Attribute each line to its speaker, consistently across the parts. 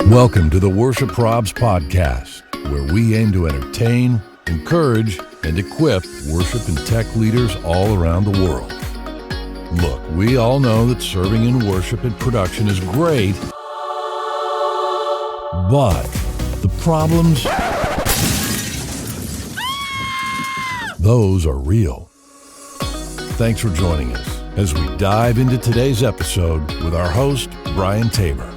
Speaker 1: Welcome to the Worship Probs podcast, where we aim to entertain, encourage, and equip worship and tech leaders all around the world. Look, we all know that serving in worship and production is great, but the problems, those are real. Thanks for joining us as we dive into today's episode with our host, Brian Tabor.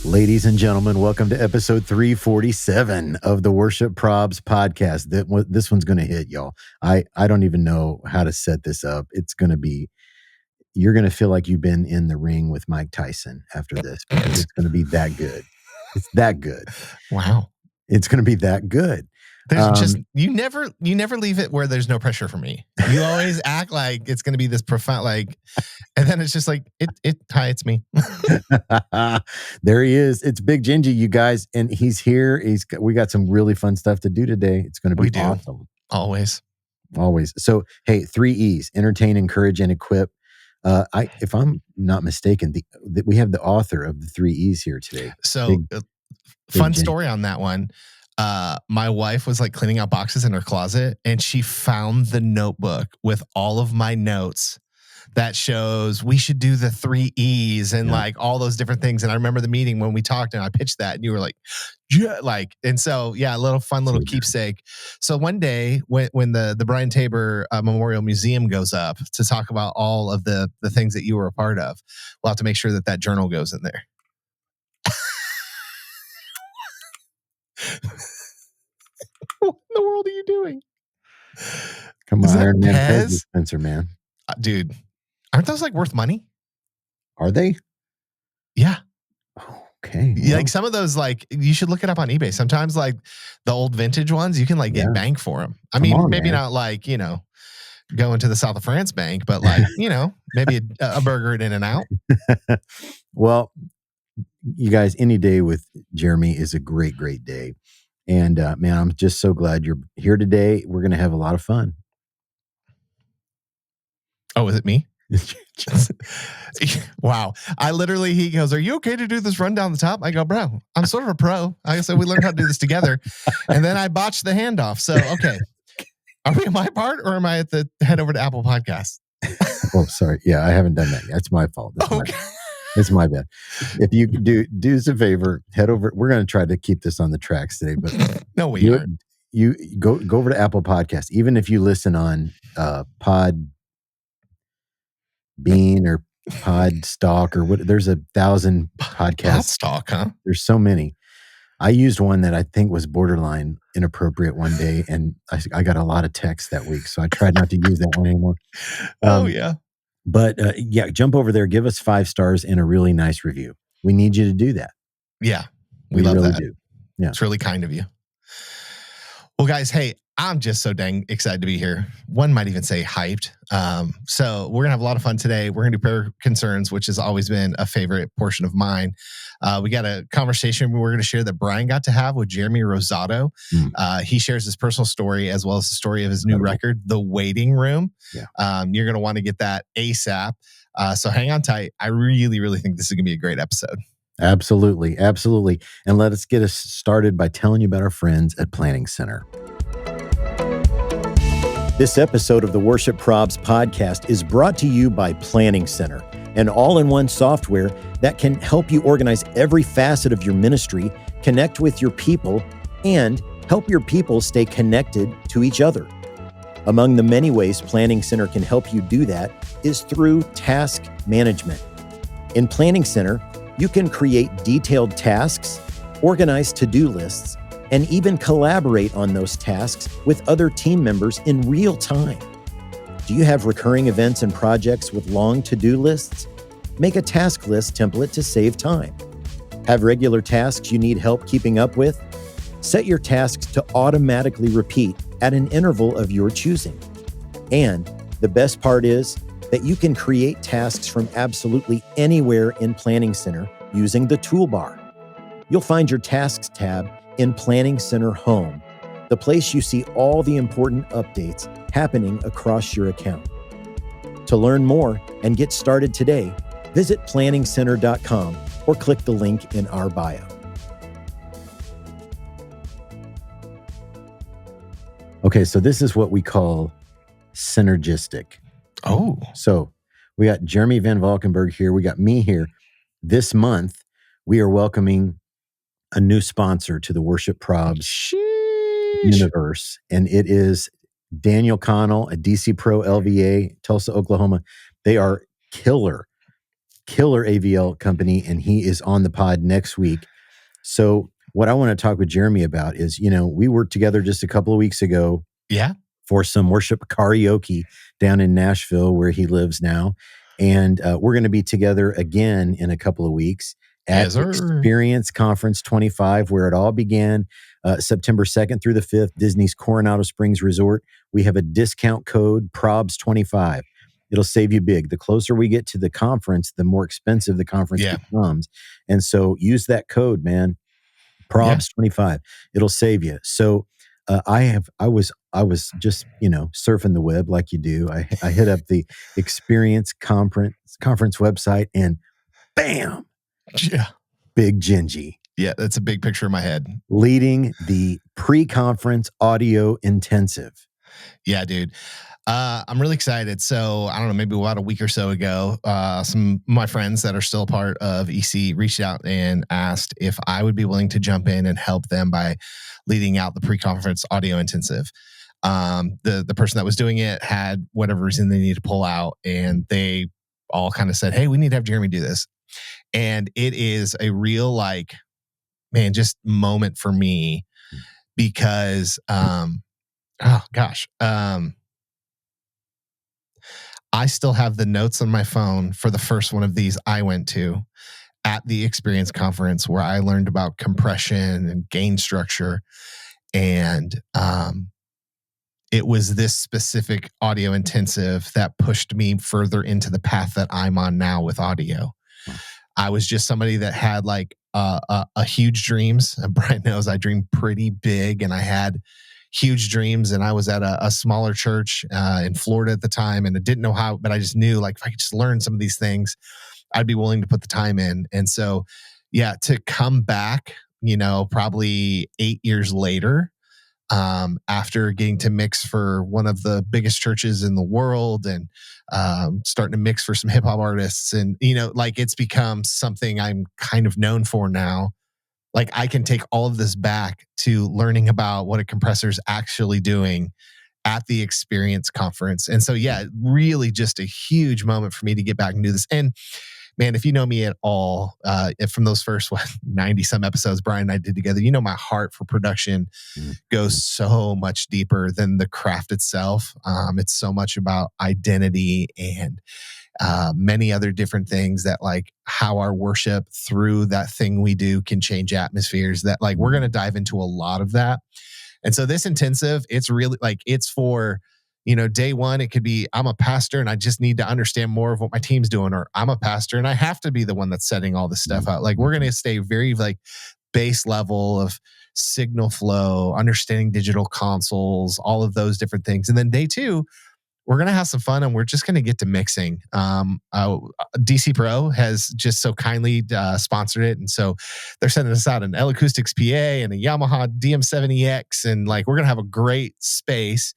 Speaker 2: Ladies and gentlemen, welcome to episode 347 of the Worship Probs podcast. This one's going to hit, y'all. I don't even know how to set this up. It's going to be, you're going to feel like you've been in the ring with Mike Tyson after this, because it's going to be that good. It's that good.
Speaker 3: Wow.
Speaker 2: It's going to be that good.
Speaker 3: There's just, you never leave it where there's no pressure for me. You always act like it's going to be this profound, and then it's just like, hi, it's me.
Speaker 2: There he is. It's Big Gingy, you guys. And he's here. We got some really fun stuff to do today. It's going to be awesome.
Speaker 3: Always.
Speaker 2: So, hey, 3 E's, entertain, encourage, and equip. If I'm not mistaken, we have the author of the 3 E's here today.
Speaker 3: So fun
Speaker 2: Big
Speaker 3: story on that one. My wife was like cleaning out boxes in her closet, and she found the notebook with all of my notes that shows we should do the 3 E's and like all those different things. And I remember the meeting when we talked and I pitched that, and you were like, yeah, and so, yeah, a little fun little keepsake. So one day when the Brian Tabor Memorial Museum goes up to talk about all of the things that you were a part of, we'll have to make sure that journal goes in there. What in the world are you doing?
Speaker 2: Come on, Iron Man Pez dispenser, man.
Speaker 3: Dude, aren't those like worth money?
Speaker 2: Are they?
Speaker 3: Yeah.
Speaker 2: Okay.
Speaker 3: Yeah, like some of those, like you should look it up on eBay. Sometimes like the old vintage ones, you can like get bank for them. I mean, maybe not like, going to the South of France bank, but like, maybe a burger at In-N-Out.
Speaker 2: Well, you guys, any day with Jeremy is a great, great day. And man, I'm just so glad you're here today. We're going to have a lot of fun.
Speaker 3: Oh, is it me? Wow. He goes, are you okay to do this run down the top? I go, bro, I'm sort of a pro. I said, we learned how to do this together. And then I botched the handoff. So, okay. Are we on my part, or am I at the head over to Apple Podcasts?
Speaker 2: Oh, sorry. Yeah, I haven't done that yet. That's my fault. It's my bad. If you do us a favor, head over. We're going to try to keep this on the tracks today, but
Speaker 3: no, we aren't.
Speaker 2: You go over to Apple Podcasts. Even if you listen on Podbean or Podstock or what, there's 1,000 podcasts.
Speaker 3: Podstock, huh? There's
Speaker 2: so many. I used one that I think was borderline inappropriate one day, and I got a lot of texts that week, so I tried not to use that one anymore.
Speaker 3: Yeah.
Speaker 2: But jump over there, give us 5 stars and a really nice review. We need you to do that.
Speaker 3: Yeah, we love
Speaker 2: really
Speaker 3: that.
Speaker 2: Do. Yeah,
Speaker 3: it's really kind of you. Well, guys, hey, I'm just so dang excited to be here. One might even say hyped. So we're gonna have a lot of fun today. We're gonna do prayer concerns, which has always been a favorite portion of mine. We got a conversation we're gonna share that Brian got to have with Jeremy Rosado. He shares his personal story as well as the story of his new record, The Waiting Room. Yeah. You're gonna want to get that ASAP. So hang on tight. I really, really think this is gonna be a great episode.
Speaker 2: Absolutely. And let us get us started by telling you about our friends at Planning Center. This episode of the Worship Probs podcast is brought to you by Planning Center, an all-in-one software that can help you organize every facet of your ministry, connect with your people, and help your people stay connected to each other. Among the many ways Planning Center can help you do that is through task management. In Planning Center, you can create detailed tasks, organize to-do lists, and even collaborate on those tasks with other team members in real time. Do you have recurring events and projects with long to-do lists? Make a task list template to save time. Have regular tasks you need help keeping up with? Set your tasks to automatically repeat at an interval of your choosing. And the best part is that you can create tasks from absolutely anywhere in Planning Center using the toolbar. You'll find your Tasks tab in Planning Center Home, the place you see all the important updates happening across your account. To learn more and get started today, visit planningcenter.com or click the link in our bio. Okay, so this is what we call synergistic.
Speaker 3: Oh.
Speaker 2: So we got Jeremy Van Valkenburg here. We got me here. This month, we are welcoming a new sponsor to the Worship Probs universe, and it is Daniel Connell at DC Pro LVA, Tulsa, Oklahoma. They are killer AVL company, and he is on the pod next week. So what I want to talk with Jeremy about is, we worked together just a couple of weeks ago.
Speaker 3: Yeah.
Speaker 2: For some worship karaoke down in Nashville, where he lives now. And we're going to be together again in a couple of weeks at Experience Conference 25, where it all began, September 2nd through the 5th, Disney's Coronado Springs Resort. We have a discount code, PROBS25. It'll save you big. The closer we get to the conference, the more expensive the conference becomes. And so use that code, man, PROBS25. It'll save you. So I was just, surfing the web like you do. I hit up the Experience Conference website, and bam, Big Gingy.
Speaker 3: Yeah, that's a big picture in my head.
Speaker 2: Leading the pre-conference audio intensive.
Speaker 3: Yeah, dude. I'm really excited. So I don't know, maybe about a week or so ago, some of my friends that are still part of EC reached out and asked if I would be willing to jump in and help them by leading out the pre-conference audio intensive. The person that was doing it had whatever reason they needed to pull out, and they all kind of said, "Hey, we need to have Jeremy do this." And it is a real just moment for me because, I still have the notes on my phone for the first one of these I went to at the Experience Conference, where I learned about compression and gain structure. And it was this specific audio intensive that pushed me further into the path that I'm on now with audio. I was just somebody that had a huge dreams. Brian knows I dream pretty big, and I had huge dreams, and I was at a smaller church in Florida at the time, and I didn't know how, but I just knew if I could just learn some of these things, I'd be willing to put the time in. And so, to come back, probably 8 years later, after getting to mix for one of the biggest churches in the world, and starting to mix for some hip hop artists, and it's become something I'm kind of known for now. I can take all of this back to learning about what a compressor is actually doing at the Experience Conference. And so, really just a huge moment for me to get back and do this. And man, if you know me at all, from those first 90 some episodes Brian and I did together, my heart for production goes so much deeper than the craft itself. It's so much about identity and many other different things that how our worship through that thing we do can change atmospheres, that we're going to dive into a lot of that. And so this intensive, it's really it's for, day one, it could be, I'm a pastor and I just need to understand more of what my team's doing, or I'm a pastor and I have to be the one that's setting all this stuff out. We're going to stay very base level of signal flow, understanding digital consoles, all of those different things. And then day two, we're going to have some fun, and we're just going to get to mixing. DC Pro has just so kindly sponsored it. And so they're sending us out an L Acoustics PA and a Yamaha DM70X. And we're going to have a great space,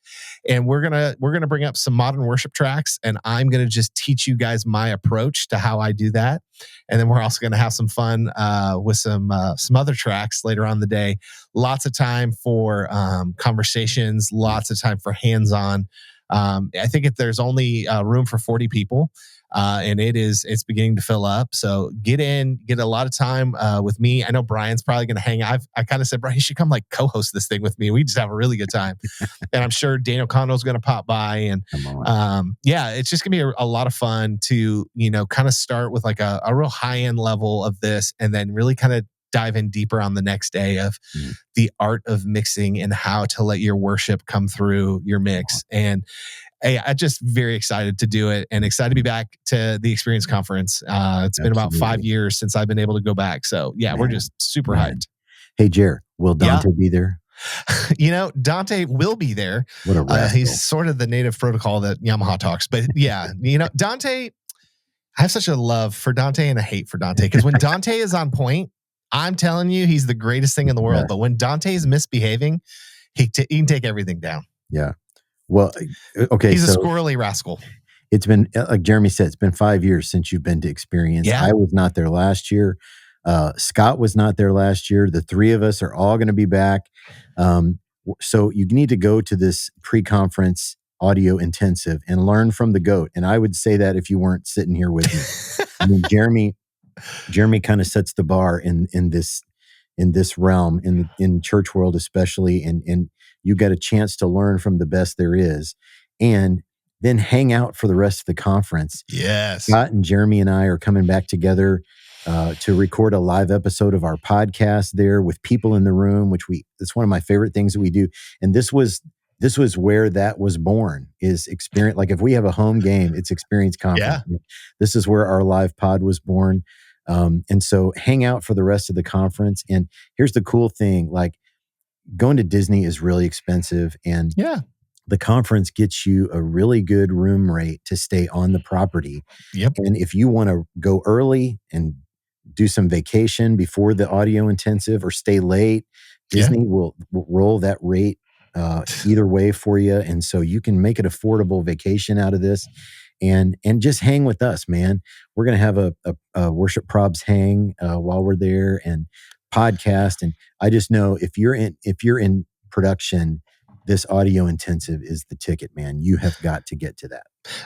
Speaker 3: and we're going to bring up some modern worship tracks, and I'm going to just teach you guys my approach to how I do that. And then we're also going to have some fun with some other tracks later on in the day. Lots of time for conversations, lots of time for hands-on. I think there's only room for 40 people, and it's beginning to fill up. So get a lot of time with me. I know Brian's probably going to hang out. I kind of said, Brian, you should come co-host this thing with me. We just have a really good time. And I'm sure Daniel Condo's going to pop by, and it's just going to be a lot of fun to, kind of start with a real high end level of this, and then really kind of dive in deeper on the next day of the art of mixing and how to let your worship come through your mix. And I'm just very excited to do it, and excited to be back to the Experience Conference. It's been about 5 years since I've been able to go back. So we're just super hyped.
Speaker 2: Hey, Jer, will Dante be there?
Speaker 3: Dante will be there.
Speaker 2: What a rascal.
Speaker 3: He's sort of the native protocol that Yamaha talks, but Dante, I have such a love for Dante and a hate for Dante, because when Dante is on point, I'm telling you, he's the greatest thing in the world. But when Dante is misbehaving, he can take everything down.
Speaker 2: Yeah. Well, okay.
Speaker 3: He's a squirrely rascal.
Speaker 2: It's been, like Jeremy said, it's been 5 years since you've been to Experience.
Speaker 3: Yeah.
Speaker 2: I was not there last year. Scott was not there last year. The three of us are all going to be back. So you need to go to this pre-conference audio intensive and learn from the GOAT. And I would say that if you weren't sitting here with me. I mean, Jeremy kind of sets the bar in this realm, in church world especially, and you got a chance to learn from the best there is, and then hang out for the rest of the conference.
Speaker 3: Yes.
Speaker 2: Scott and Jeremy and I are coming back together to record a live episode of our podcast there with people in the room, it's one of my favorite things that we do. And this was where that was born, is Experience. Like if we have a home game, it's Experience Conference.
Speaker 3: Yeah.
Speaker 2: This is where our live pod was born. And so hang out for the rest of the conference. And here's the cool thing, like going to Disney is really expensive, and the conference gets you a really good room rate to stay on the property.
Speaker 3: Yep.
Speaker 2: And if you want to go early and do some vacation before the audio intensive, or stay late, Disney will roll that rate either way for you. And so you can make an affordable vacation out of this. And just hang with us, man. We're going to have a Worship Probs hang while we're there, and podcast. And I just know if you're in production, this audio intensive is the ticket, man. You have got to get to that.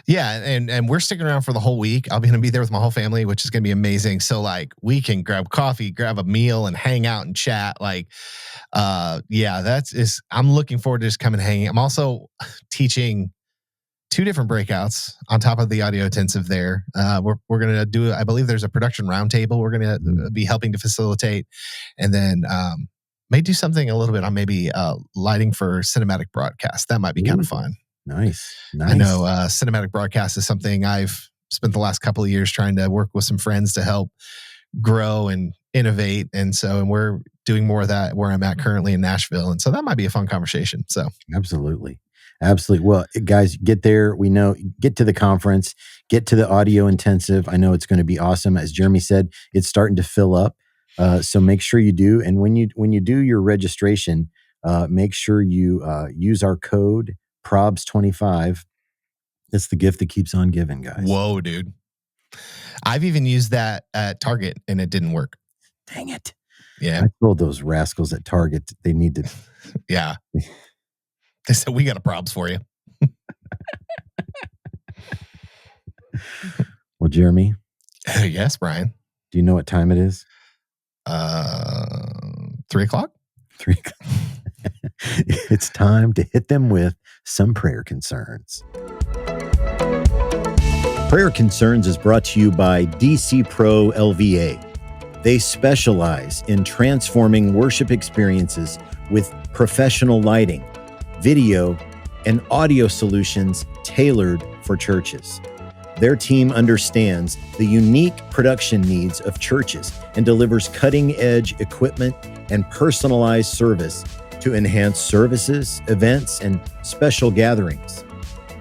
Speaker 3: Yeah, and we're sticking around for the whole week. I'm going to be there with my whole family, which is going to be amazing. So like we can grab coffee, grab a meal, and hang out and chat. Like, I'm looking forward to just coming and hanging. I'm also teaching 2 different breakouts on top of the audio intensive there. We're going to do, I believe there's a production roundtable we're going to be helping to facilitate. And then may do something a little bit on maybe lighting for cinematic broadcast. That might be kind of fun.
Speaker 2: Nice.
Speaker 3: I know cinematic broadcast is something I've spent the last couple of years trying to work with some friends to help grow and innovate. And we're doing more of that where I'm at currently in Nashville. And so that might be a fun conversation. So
Speaker 2: Absolutely. Well, guys, get there. Get to the conference, get to the audio intensive. I know it's going to be awesome. As Jeremy said, it's starting to fill up. So make sure you do. And when you do your registration, make sure you use our code PROBS25. It's the gift that keeps on giving, guys.
Speaker 3: Whoa, dude. I've even used that at Target and it didn't work.
Speaker 2: Dang it.
Speaker 3: Yeah.
Speaker 2: I told those rascals at Target they need to.
Speaker 3: Yeah. They said, we got a probs for you.
Speaker 2: Well, Jeremy.
Speaker 3: Yes, Brian.
Speaker 2: Do you know what time it is?
Speaker 3: 3 o'clock?
Speaker 2: 3 o'clock. It's time to hit them with some prayer concerns. Prayer Concerns is brought to you by DC Pro LVA. They specialize in transforming worship experiences with professional lighting, video, and audio solutions tailored for churches. Their team understands the unique production needs of churches and delivers cutting-edge equipment and personalized service to enhance services, events, and special gatherings.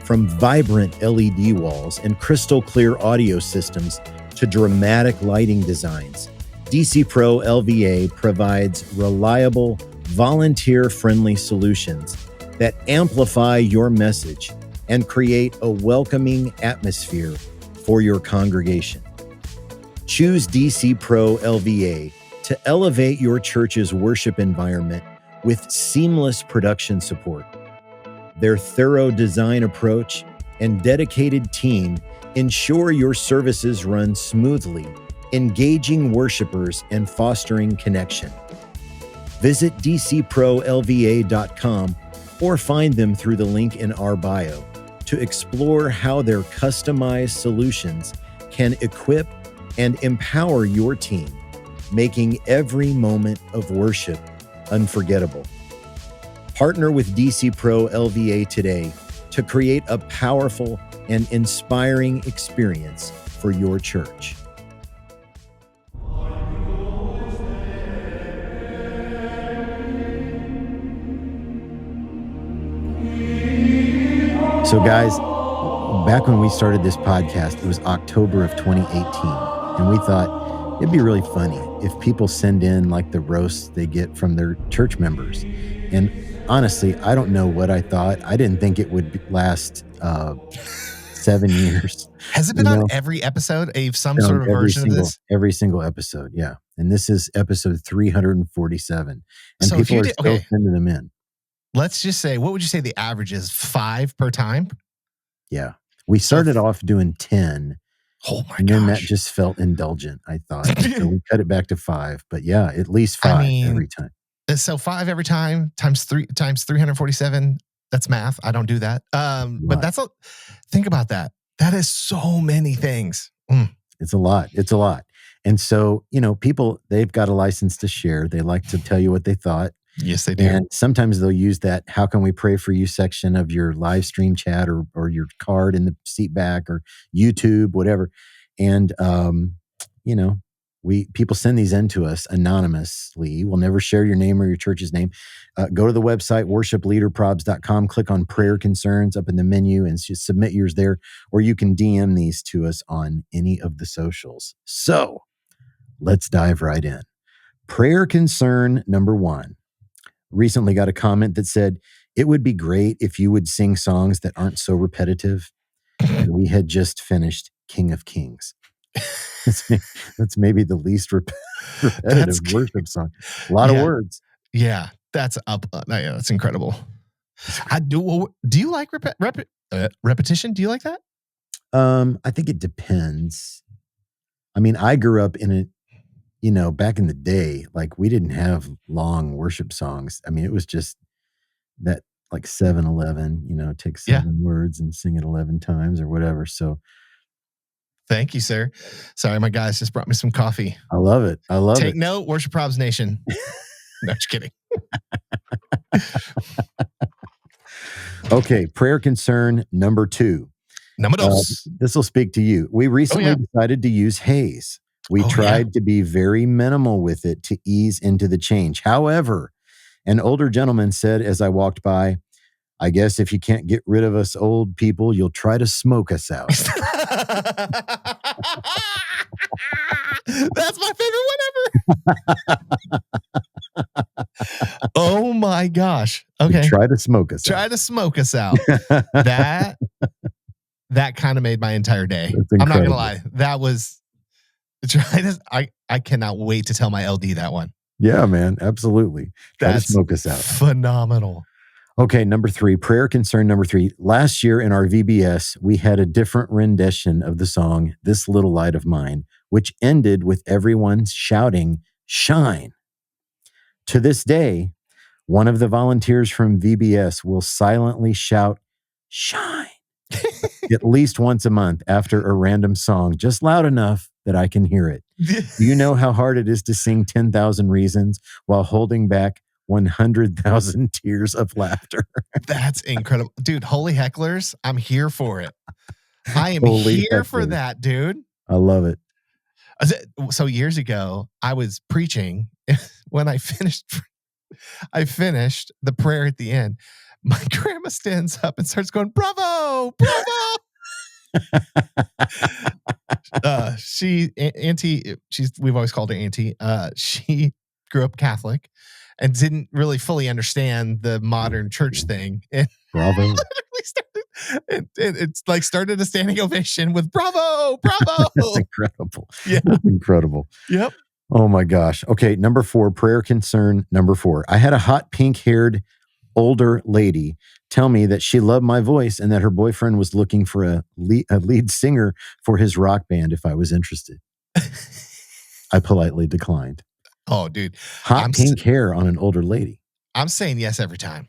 Speaker 2: From vibrant LED walls and crystal clear audio systems to dramatic lighting designs, DC Pro LVA provides reliable, volunteer-friendly solutions that amplify your message and create a welcoming atmosphere for your congregation. Choose DC Pro LVA to elevate your church's worship environment with seamless production support. Their thorough design approach and dedicated team ensure your services run smoothly, engaging worshipers and fostering connection. Visit dcprolva.com or find them through the link in our bio to explore how their customized solutions can equip and empower your team, making every moment of worship unforgettable. Partner with DC Pro LVA today to create a powerful and inspiring experience for your church. So guys, back when we started this podcast, it was October of 2018. And we thought it'd be really funny if people send in like the roasts they get from their church members. And honestly, I don't know what I thought. I didn't think it would last 7 years.
Speaker 3: Has it been on every episode of some sort of version of this?
Speaker 2: Every single episode, yeah. And this is episode 347. And
Speaker 3: So
Speaker 2: people are still sending them in.
Speaker 3: Let's just say, what would you say the average is? 5 per time?
Speaker 2: Yeah. We started off doing 10.
Speaker 3: Oh my gosh.
Speaker 2: And then that just felt indulgent, I thought. So we cut it back to 5. But yeah, at least 5 every time.
Speaker 3: So 5 every time times 347. That's math. I don't do that. But that's think about that. That is so many things.
Speaker 2: It's a lot. It's a lot. And so, people, they've got a license to share. They like to tell you what they thought.
Speaker 3: Yes, they do.
Speaker 2: And sometimes they'll use that "How can we pray for you" section of your live stream chat or your card in the seat back or YouTube, whatever. And, people send these in to us anonymously. We'll never share your name or your church's name. Go to the website, worshipleaderprobs.com, click on prayer concerns up in the menu and just submit yours there. Or you can DM these to us on any of the socials. So let's dive right in. Prayer concern number 1. Recently got a comment that said, "It would be great if you would sing songs that aren't so repetitive." And we had just finished King of Kings. That's maybe the least repetitive worship song. A lot of words.
Speaker 3: Yeah, that's up. That's incredible. Do you like repetition? Do you like that?
Speaker 2: I think it depends. I mean, I grew up in it. Back in the day, like we didn't have long worship songs. I mean, it was just that like 7-Eleven, take 7 words and sing it 11 times or whatever. So
Speaker 3: thank you, sir. Sorry, my guys just brought me some coffee.
Speaker 2: I love it.
Speaker 3: Take note, Worship Probs Nation. No, just kidding.
Speaker 2: Okay, prayer concern number 2. This will speak to you. We recently decided to use haze. We tried to be very minimal with it to ease into the change. However, an older gentleman said as I walked by, "I guess if you can't get rid of us old people, you'll try to smoke us out."
Speaker 3: That's my favorite one ever. Oh my gosh. Okay.
Speaker 2: Try to smoke us
Speaker 3: out. That kind of made my entire day. I'm not going to lie. That was... I cannot wait to tell my LD that one.
Speaker 2: Yeah, man, absolutely.
Speaker 3: That's
Speaker 2: smoke us out.
Speaker 3: Phenomenal.
Speaker 2: Okay, number 3, prayer concern number 3. Last year in our VBS, we had a different rendition of the song "This Little Light of Mine," which ended with everyone shouting "Shine." To this day, one of the volunteers from VBS will silently shout "Shine" at least once a month after a random song, just loud enough that I can hear it. Do you know how hard it is to sing 10,000 Reasons while holding back 100,000 tears of laughter?
Speaker 3: That's incredible. Dude, holy hecklers, I'm here for it. I am here for that, dude.
Speaker 2: I love it.
Speaker 3: So years ago, I was preaching. When I finished the prayer at the end, my grandma stands up and starts going, "Bravo, bravo." We've always called her Auntie. She grew up Catholic and didn't really fully understand the modern church thing. And
Speaker 2: bravo.
Speaker 3: It's like started a standing ovation with "Bravo, bravo."
Speaker 2: That's incredible.
Speaker 3: Yeah.
Speaker 2: That's incredible.
Speaker 3: Yep.
Speaker 2: Oh my gosh. Okay. Number 4, prayer concern number 4. I had a hot pink-haired older lady tell me that she loved my voice and that her boyfriend was looking for a lead singer for his rock band if I was interested. I politely declined.
Speaker 3: Oh, dude.
Speaker 2: Hot pink hair on an older lady.
Speaker 3: I'm saying yes every time.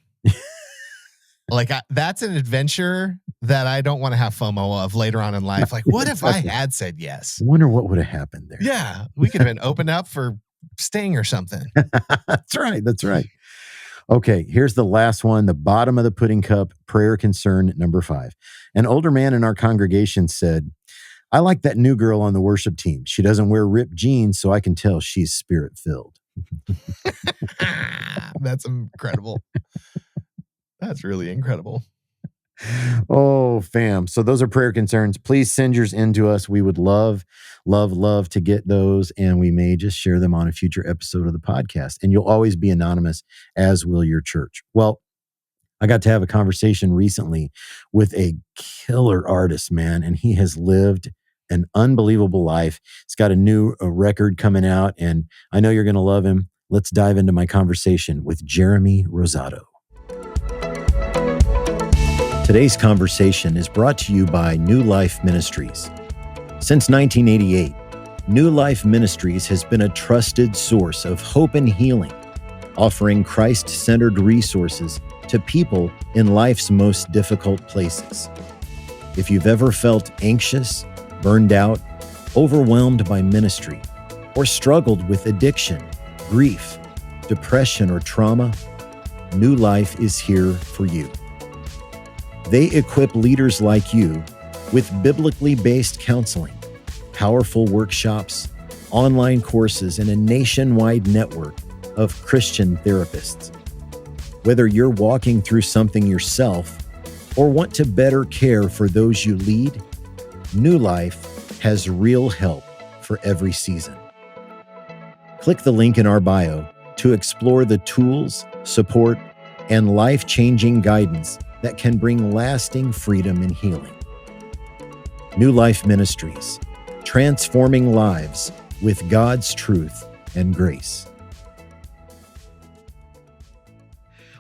Speaker 3: Like that's an adventure that I don't want to have FOMO of later on in life. Like, what if I had said yes?
Speaker 2: I wonder what would have happened there.
Speaker 3: Yeah, we could have been opened up for Sting or something.
Speaker 2: That's right. That's right. Okay, here's the last one, the bottom of the pudding cup, prayer concern number 5. An older man in our congregation said, "I like that new girl on the worship team. She doesn't wear ripped jeans, so I can tell she's spirit-filled."
Speaker 3: That's incredible. That's really incredible.
Speaker 2: Oh, fam. So those are prayer concerns. Please send yours in to us. We would love to get those, and we may just share them on a future episode of the podcast. And you'll always be anonymous, as will your church. Well, I got to have a conversation recently with a killer artist, man, and he has lived an unbelievable life. He's got a new record coming out, and I know you're going to love him. Let's dive into my conversation with Jeremy Rosado. Today's conversation is brought to you by New Life Ministries. Since 1988, New Life Ministries has been a trusted source of hope and healing, offering Christ-centered resources to people in life's most difficult places. If you've ever felt anxious, burned out, overwhelmed by ministry, or struggled with addiction, grief, depression, or trauma, New Life is here for you. They equip leaders like you with biblically based counseling, powerful workshops, online courses, and a nationwide network of Christian therapists. Whether you're walking through something yourself or want to better care for those you lead, New Life has real help for every season. Click the link in our bio to explore the tools, support, and life-changing guidance that can bring lasting freedom and healing. New Life Ministries, transforming lives with God's truth and grace.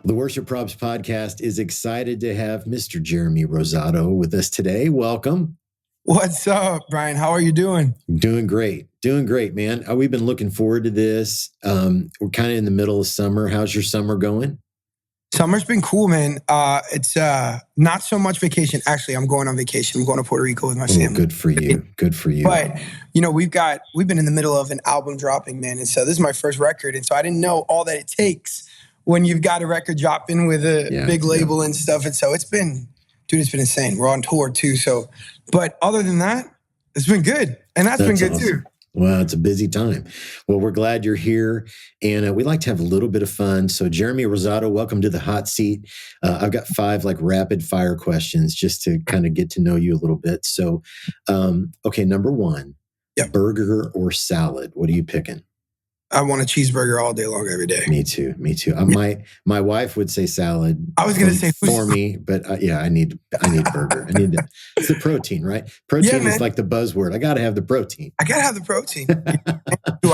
Speaker 2: The Worship Probs podcast is excited to have Mr. Jeremy Rosado with us today. Welcome.
Speaker 4: What's up, Brian? How are you doing?
Speaker 2: Doing great, man. We've been looking forward to this. We're kind of in the middle of summer. How's your summer going?
Speaker 4: Summer's been cool, man. It's not so much vacation. Actually, I'm going on vacation. I'm going to Puerto Rico with my family.
Speaker 2: Good for you. Good for you.
Speaker 4: But, we've been in the middle of an album dropping, man. And so this is my first record. And so I didn't know all that it takes when you've got a record dropping with a big label and stuff. And so it's been insane. We're on tour too. So, but other than that, it's been good. And that's been good awesome too.
Speaker 2: Well, it's a busy time. Well, we're glad you're here, and we like to have a little bit of fun. So, Jeremy Rosado, welcome to the hot seat. I've got 5 rapid fire questions just to kind of get to know you a little bit. So, okay, number 1, burger or salad? What are you picking?
Speaker 4: I want a cheeseburger all day long, every day.
Speaker 2: Me too. My wife would say salad.
Speaker 4: I was going to say
Speaker 2: for me, but I need burger. It's the protein, right? Protein is like the buzzword. I got to have the protein.
Speaker 4: Do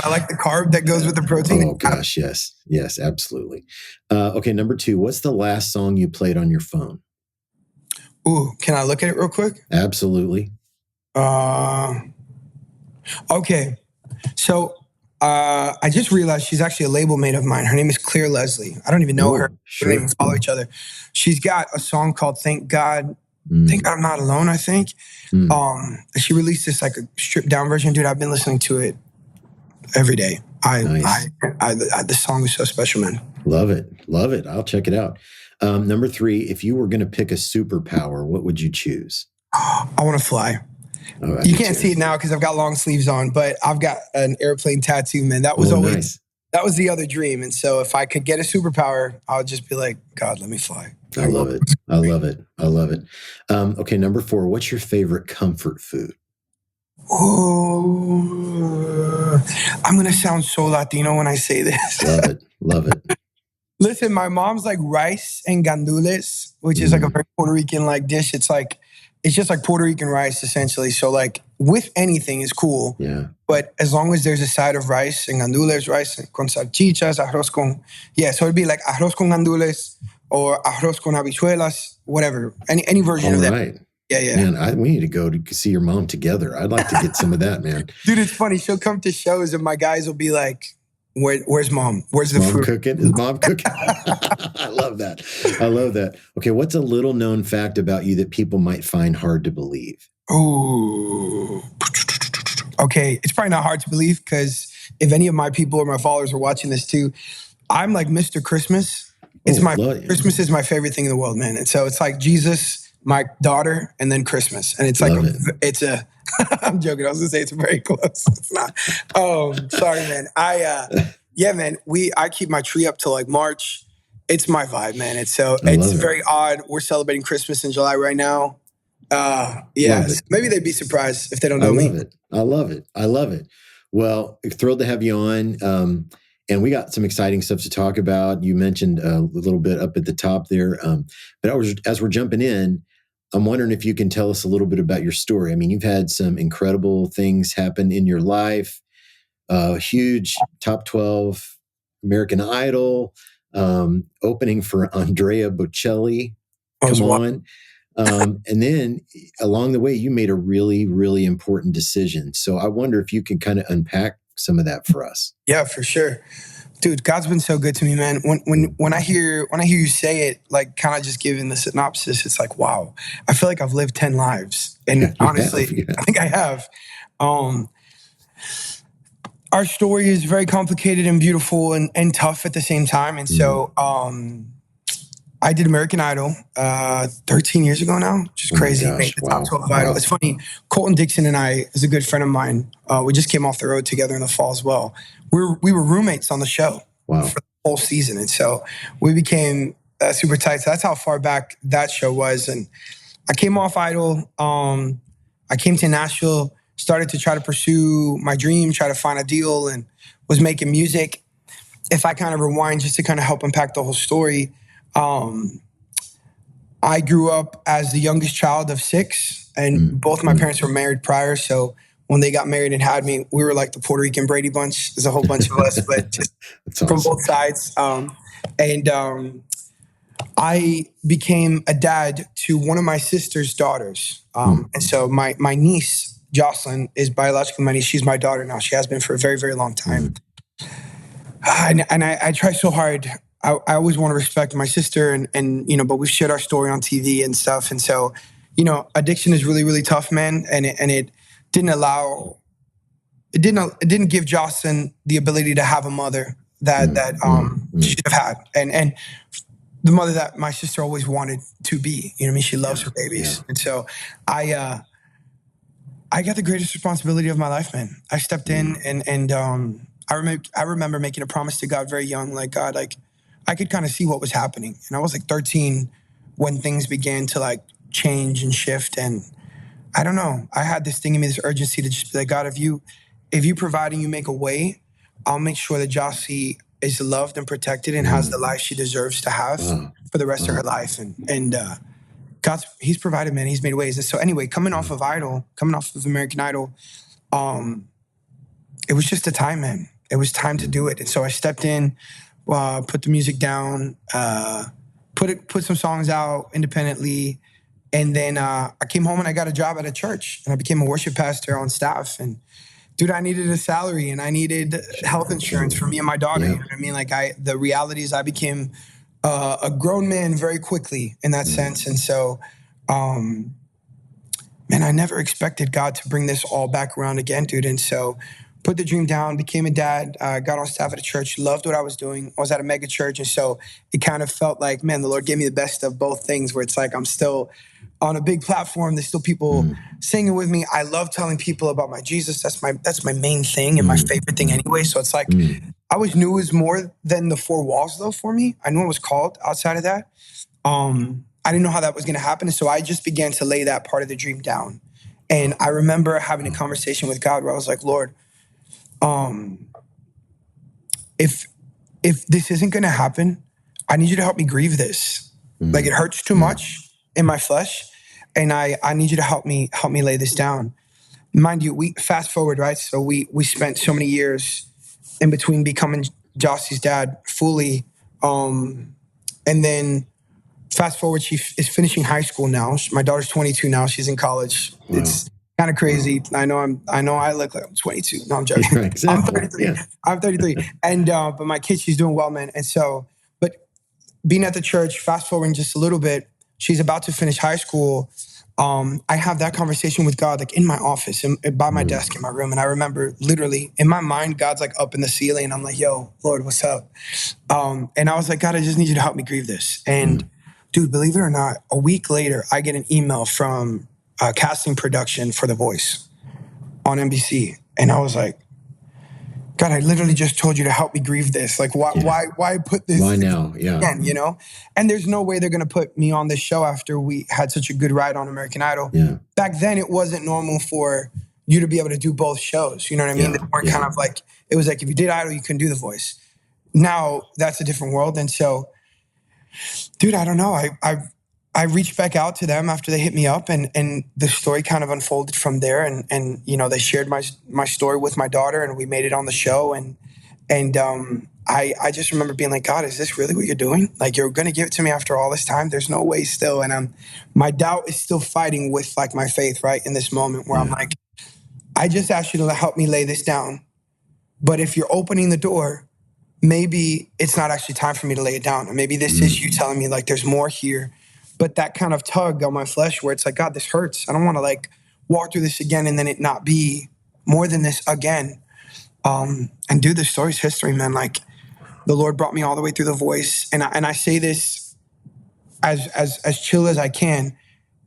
Speaker 4: I like the carb that goes with the protein?
Speaker 2: Oh gosh, yes, absolutely. Okay, number 2. What's the last song you played on your phone?
Speaker 4: Ooh, can I look at it real quick?
Speaker 2: Absolutely.
Speaker 4: Okay, so. I just realized she's actually a label mate of mine. Her name is Claire Leslie. I don't even know her.
Speaker 2: Sure.
Speaker 4: We don't even follow each other. She's got a song called Thank God. Thank God I'm Not Alone, I think. She released this a stripped down version. Dude, I've been listening to it every day.
Speaker 2: Nice.
Speaker 4: The song is so special, man.
Speaker 2: Love it. I'll check it out. Number 3, if you were going to pick a superpower, what would you choose?
Speaker 4: I want to fly. Oh, you can't see it now because I've got long sleeves on, but I've got an airplane tattoo, man. That was always nice. That was the other dream. And so if I could get a superpower, I would just be like, God, let me fly.
Speaker 2: I love it. Okay, number 4, what's your favorite comfort food?
Speaker 4: Oh, I'm going to sound so Latino when I say this.
Speaker 2: Love it.
Speaker 4: Listen, my mom's like rice and gandules, which is like a very Puerto Rican dish. It's just like Puerto Rican rice, essentially. So with anything is cool.
Speaker 2: Yeah.
Speaker 4: But as long as there's a side of rice and gandules, rice con salchichas, arroz con... Yeah, so it'd be like arroz con gandules or arroz con habichuelas, whatever. Any version of that.
Speaker 2: Right.
Speaker 4: Yeah.
Speaker 2: Man, we need to go to see your mom together. I'd like to get some of that, man.
Speaker 4: Dude, it's funny. She'll come to shows and my guys will be like, where's mom? Where's the food?
Speaker 2: Is mom cooking? I love that. Okay, what's a little known fact about you that people might find hard to believe?
Speaker 4: Oh, okay. It's probably not hard to believe because if any of my people or my followers are watching this too, I'm like Mr. Christmas. Christmas is my favorite thing in the world, man. And so it's like Jesus, my daughter, and then Christmas. And it's I'm joking. I was gonna say it's very close. It's not. Sorry, man. I keep my tree up till March. It's my vibe, man. It's very odd. We're celebrating Christmas in July right now. Yes. Maybe they'd be surprised if they don't know me.
Speaker 2: I love it. Well, thrilled to have you on. And we got some exciting stuff to talk about. You mentioned a little bit up at the top there. But as we're jumping in, I'm wondering if you can tell us a little bit about your story. I mean, you've had some incredible things happen in your life. Huge top 12 American Idol, opening for Andrea Bocelli. Come on. And then along the way, you made a really, really important decision. So I wonder if you can kind of unpack some of that for us.
Speaker 4: Yeah, for sure. Dude, God's been so good to me, man. When I hear you say it, like kind of just giving the synopsis, it's like, wow, I feel like I've lived 10 lives. And honestly, I think I have. Our story is very complicated and beautiful and tough at the same time. And so I did American Idol 13 years ago now, which is crazy. Made the top 12 Idol. It's funny, Colton Dixon and I is a good friend of mine. We just came off the road together in the fall as well. We were roommates on the show for the whole season. And so we became super tight. So that's how far back that show was. And I came off Idol. I came to Nashville, started to try to pursue my dream, try to find a deal, and was making music. If I kind of rewind just to kind of help unpack the whole story, I grew up as the youngest child of 6, and both my parents were married prior. So when they got married and had me, we were like the Puerto Rican Brady Bunch. There's a whole bunch of us, but just from both sides. I became a dad to one of my sister's daughters. And so my niece, Jocelyn, is biologically my niece. She's my daughter now. She has been for a very, very long time. And I try so hard. I always want to respect my sister and but we've shared our story on TV and stuff. And so, addiction is really, really tough, man. And it didn't give Jocelyn the ability to have a mother that she should have had. And the mother that my sister always wanted to be. You know what I mean? She loves her babies. Yeah. And so I got the greatest responsibility of my life, man. I stepped in and I remember making a promise to God very young, like, God, like, I could kind of see what was happening. And I was like 13 when things began to like change and shift. And I don't know, I had this thing in me, this urgency to just be like, God, if you provide and you make a way, I'll make sure that Jossie is loved and protected and has the life she deserves to have for the rest of her life. And He's provided, man. He's made ways. And so anyway, coming off of American Idol, it was just a time, man. It was time to do it. And so I stepped in, put the music down, put some songs out independently. And then I came home and I got a job at a church and I became a worship pastor on staff. And dude, I needed a salary and I needed health insurance for me and my daughter. You know what I mean? Like the reality is I became a grown man very quickly in that sense. And so, man, I never expected God to bring this all back around again, dude. And so put the dream down, became a dad, got on staff at a church, loved what I was doing. I was at a mega church. And so it kind of felt like, man, the Lord gave me the best of both things where it's like, I'm still on a big platform. There's still people singing with me. I love telling people about my Jesus. That's my main thing and my favorite thing anyway. So it's like, I always knew it was more than the 4 walls though for me. I knew it was called outside of that. I didn't know how that was going to happen. And so I just began to lay that part of the dream down. And I remember having a conversation with God where I was like, Lord, if this isn't going to happen, I need you to help me grieve this. Like it hurts too much in my flesh. And I need you to help me lay this down. Mind you, we fast forward, right? So we spent so many years in between becoming Jossie's dad fully. And then fast forward, she is finishing high school now. My daughter's 22 now. She's in college. Wow. It's kind of crazy. I know I look like I'm 22. No, I'm joking. Right, exactly. I'm 33. Yeah. I'm 33. And, but my kid, she's doing well, man. And so, but being at the church, fast forwarding just a little bit, she's about to finish high school. I have that conversation with God, like in my office, by my desk in my room. And I remember literally in my mind, God's like up in the ceiling. And I'm like, yo, Lord, what's up? And I was like, God, I just need you to help me grieve this. And dude, believe it or not, a week later, I get an email from casting production for The Voice on NBC. And I was like, God, I literally just told you to help me grieve this. Like, why put this?
Speaker 5: Why now? Yeah.
Speaker 4: Again, you know? And there's no way they're going to put me on this show after we had such a good ride on American Idol.
Speaker 5: Yeah.
Speaker 4: Back then, it wasn't normal for you to be able to do both shows. You know what I mean?
Speaker 5: Yeah.
Speaker 4: They were kind of like, it was like if you did Idol, you couldn't do The Voice. Now, that's a different world. And so, dude, I don't know. I reached back out to them after they hit me up, and the story kind of unfolded from there. And you know, they shared my story with my daughter, and we made it on the show. And I just remember being like, God, is this really what you're doing? Like, you're gonna give it to me after all this time? There's no way still. And my doubt is still fighting with like my faith, right? In this moment where I'm like, I just asked you to help me lay this down. But if you're opening the door, maybe it's not actually time for me to lay it down. Or maybe this is you telling me like there's more here. But that kind of tug on my flesh where it's like, God, this hurts. I don't want to like walk through this again and then it not be more than this again. And dude, the story's history, man. Like, the Lord brought me all the way through The Voice. And I say this as chill as I can.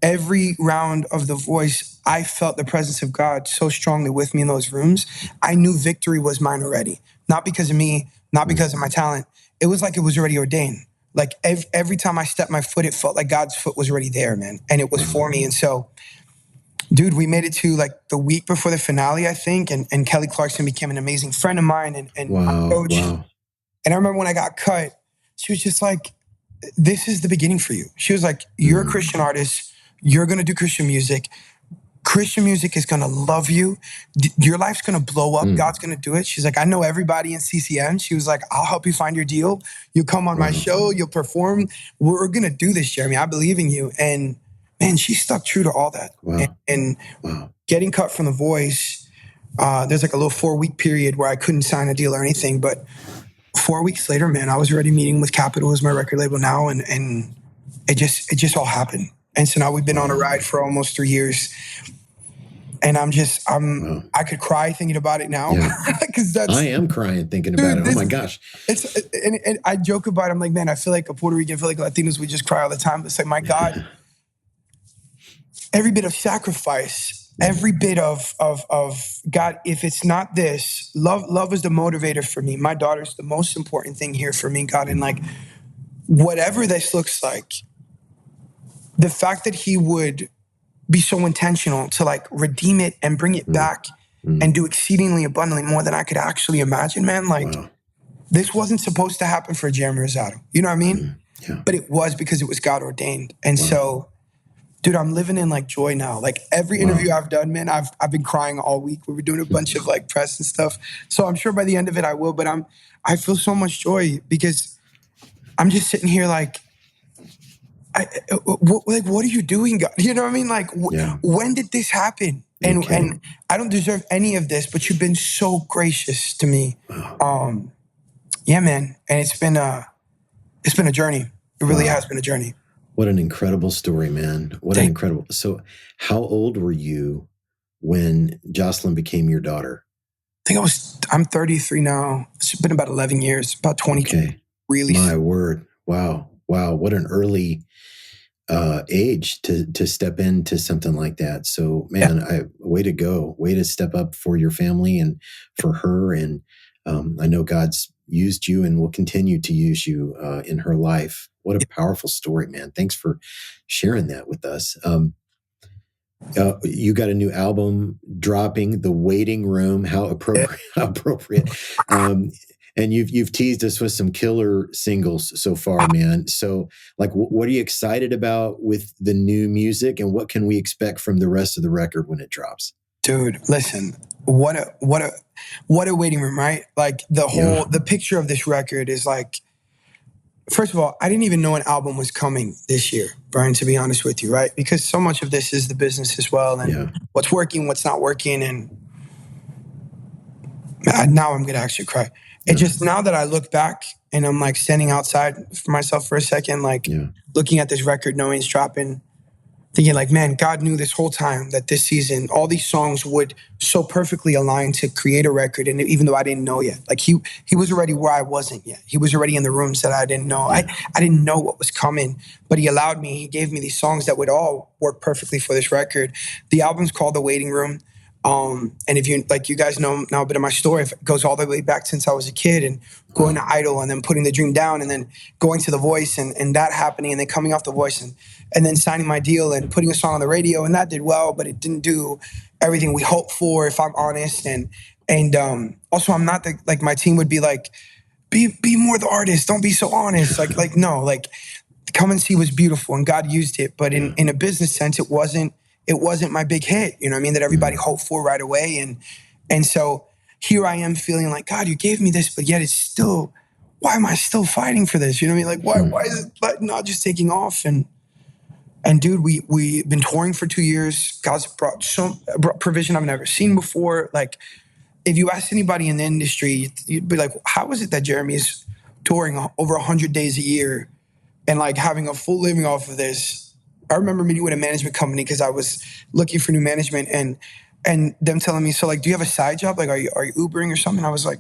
Speaker 4: Every round of The Voice, I felt the presence of God so strongly with me in those rooms. I knew victory was mine already. Not because of me, not because of my talent. It was like it was already ordained. Like every time I stepped my foot, it felt like God's foot was already there, man. And it was for me. And so, dude, we made it to like the week before the finale, I think. And Kelly Clarkson became an amazing friend of mine and my coach.
Speaker 5: Wow.
Speaker 4: And I remember when I got cut, she was just like, this is the beginning for you. She was like, you're a Christian artist. You're going to do Christian music. Christian music is going to love you. Your life's going to blow up. God's going to do it. She's like, I know everybody in CCM. She was like, I'll help you find your deal. You come on my show. You'll perform. We're going to do this, Jeremy. I believe in you. And man, she stuck true to all that.
Speaker 5: Wow.
Speaker 4: And getting cut from The Voice, there's like a little 4-week period where I couldn't sign a deal or anything. But 4 weeks later, man, I was already meeting with Capitol as my record label now. And it just all happened. And so now we've been on a ride for almost 3 years. And I could cry thinking about it now. Because
Speaker 5: I am crying thinking about it. Oh my gosh.
Speaker 4: And I joke about it. I'm like, man, I feel like a Puerto Rican, I feel like Latinos, we just cry all the time. But it's like, my God, every bit of sacrifice, every bit of God, if it's not this, love is the motivator for me. My daughter's the most important thing here for me, God. And like, whatever this looks like, the fact that he would be so intentional to like redeem it and bring it back and do exceedingly abundantly more than I could actually imagine, man. Like, this wasn't supposed to happen for Jeremy Rosado. You know what I mean? But it was because it was God ordained. And so, dude, I'm living in like joy now. Like every interview I've done, man, I've been crying all week. We were doing a bunch of like press and stuff. So I'm sure by the end of it I will, but I feel so much joy because I'm just sitting here like, what are you doing, God? You know what I mean? Like, when did this happen? And I don't deserve any of this, but you've been so gracious to me. Yeah, man. And it's been a journey. It really has been a journey.
Speaker 5: What an incredible story, man. What an incredible. So how old were you when Jocelyn became your daughter?
Speaker 4: I think I'm 33 now. It's been about 11 years, about 22.
Speaker 5: Okay.
Speaker 4: Really.
Speaker 5: My word. Wow. What an early age to step into something like that. So, man, way to go. Way to step up for your family and for her. And I know God's used you and will continue to use you in her life. What a powerful story, man. Thanks for sharing that with us. You got a new album dropping, The Waiting Room. How appropriate. How appropriate. And you've teased us with some killer singles so far, man. So, like, what are you excited about with the new music, and what can we expect from the rest of the record when it drops?
Speaker 4: Dude, listen, what a waiting room, right? Like the picture of this record is like, first of all, I didn't even know an album was coming this year, Brian, to be honest with you, right? Because so much of this is the business as well, and what's working, what's not working, and now I'm going to actually cry. It just, now that I look back and I'm like standing outside for myself for a second, like looking at this record, knowing it's dropping, thinking like, man, God knew this whole time that this season, all these songs would so perfectly align to create a record. And even though I didn't know yet, like he was already where I wasn't yet. He was already in the rooms that I didn't know. I didn't know what was coming, but he allowed me, he gave me these songs that would all work perfectly for this record. The album's called The Waiting Room. And if you guys know now a bit of my story, it goes all the way back since I was a kid and going to Idol and then putting the dream down and then going to The Voice and that happening and then coming off The Voice and then signing my deal and putting a song on the radio, and that did well, but it didn't do everything we hoped for, if I'm honest. And also I'm not like my team would be like, be more the artist, don't be so honest. No, Come and See was beautiful and God used it, but in a business sense, it wasn't my big hit, you know what I mean, that everybody hoped for right away. And so here I am feeling like, God, you gave me this, but yet it's still, why am I still fighting for this? You know what I mean? Why is it not just taking off? And dude, we've been touring for 2 years. God's brought provision I've never seen before. Like, if you ask anybody in the industry, you'd be like, how is it that Jeremy is touring over 100 days a year and like having a full living off of this? I remember meeting with a management company because I was looking for new management and them telling me, so like, do you have a side job? Like, are you Ubering or something? I was like,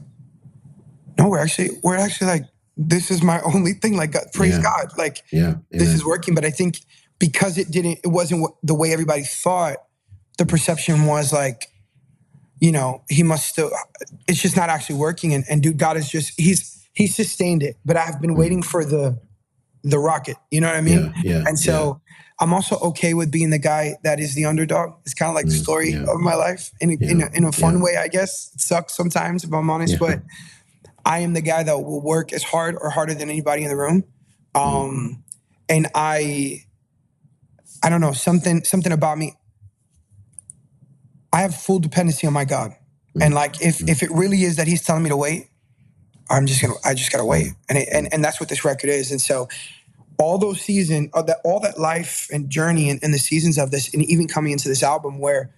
Speaker 4: no, we're actually like, this is my only thing. Like, God, praise God. Like, this is working. But I think because it wasn't the way everybody thought, the perception was like, you know, he must still, it's just not actually working. And dude, God is just, he sustained it, but I've been waiting for the rocket, you know what I mean? And so I'm also okay with being the guy that is the underdog. It's kind of like the story of my life in a fun way, I guess. It sucks sometimes, if I'm honest, but I am the guy that will work as hard or harder than anybody in the room. And I don't know, something about me. I have full dependency on my God. And like, if it really is that he's telling me to wait, I just gotta wait. And that's what this record is. And so all those seasons, all that life and journey and the seasons of this, and even coming into this album where,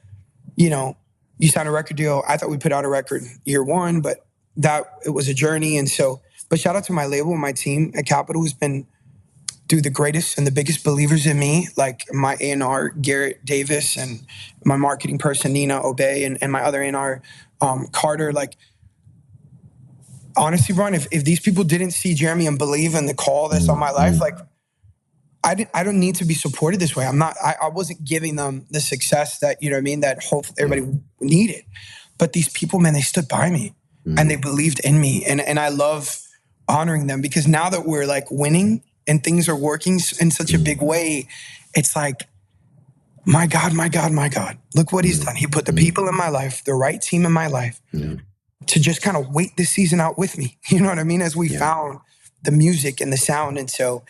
Speaker 4: you know, you sign a record deal. I thought we put out a record year one, but it was a journey. And so, but shout out to my label and my team at Capitol, who's been, dude, the greatest and the biggest believers in me, like my A&R, Garrett Davis, and my marketing person, Nina Obey, and my other A&R, Carter. Like, honestly, Ron, if these people didn't see Jeremy and believe in the call that's on my life, like, I don't need to be supported this way. I wasn't giving them the success that, you know what I mean, that hopefully everybody needed. But these people, man, they stood by me and they believed in me. And I love honoring them, because now that we're like winning and things are working in such a big way, it's like, my God, my God, my God, look what he's done. He put the people in my life, the right team in my life, to just kind of wait this season out with me. You know what I mean? As we found the music and the sound. And so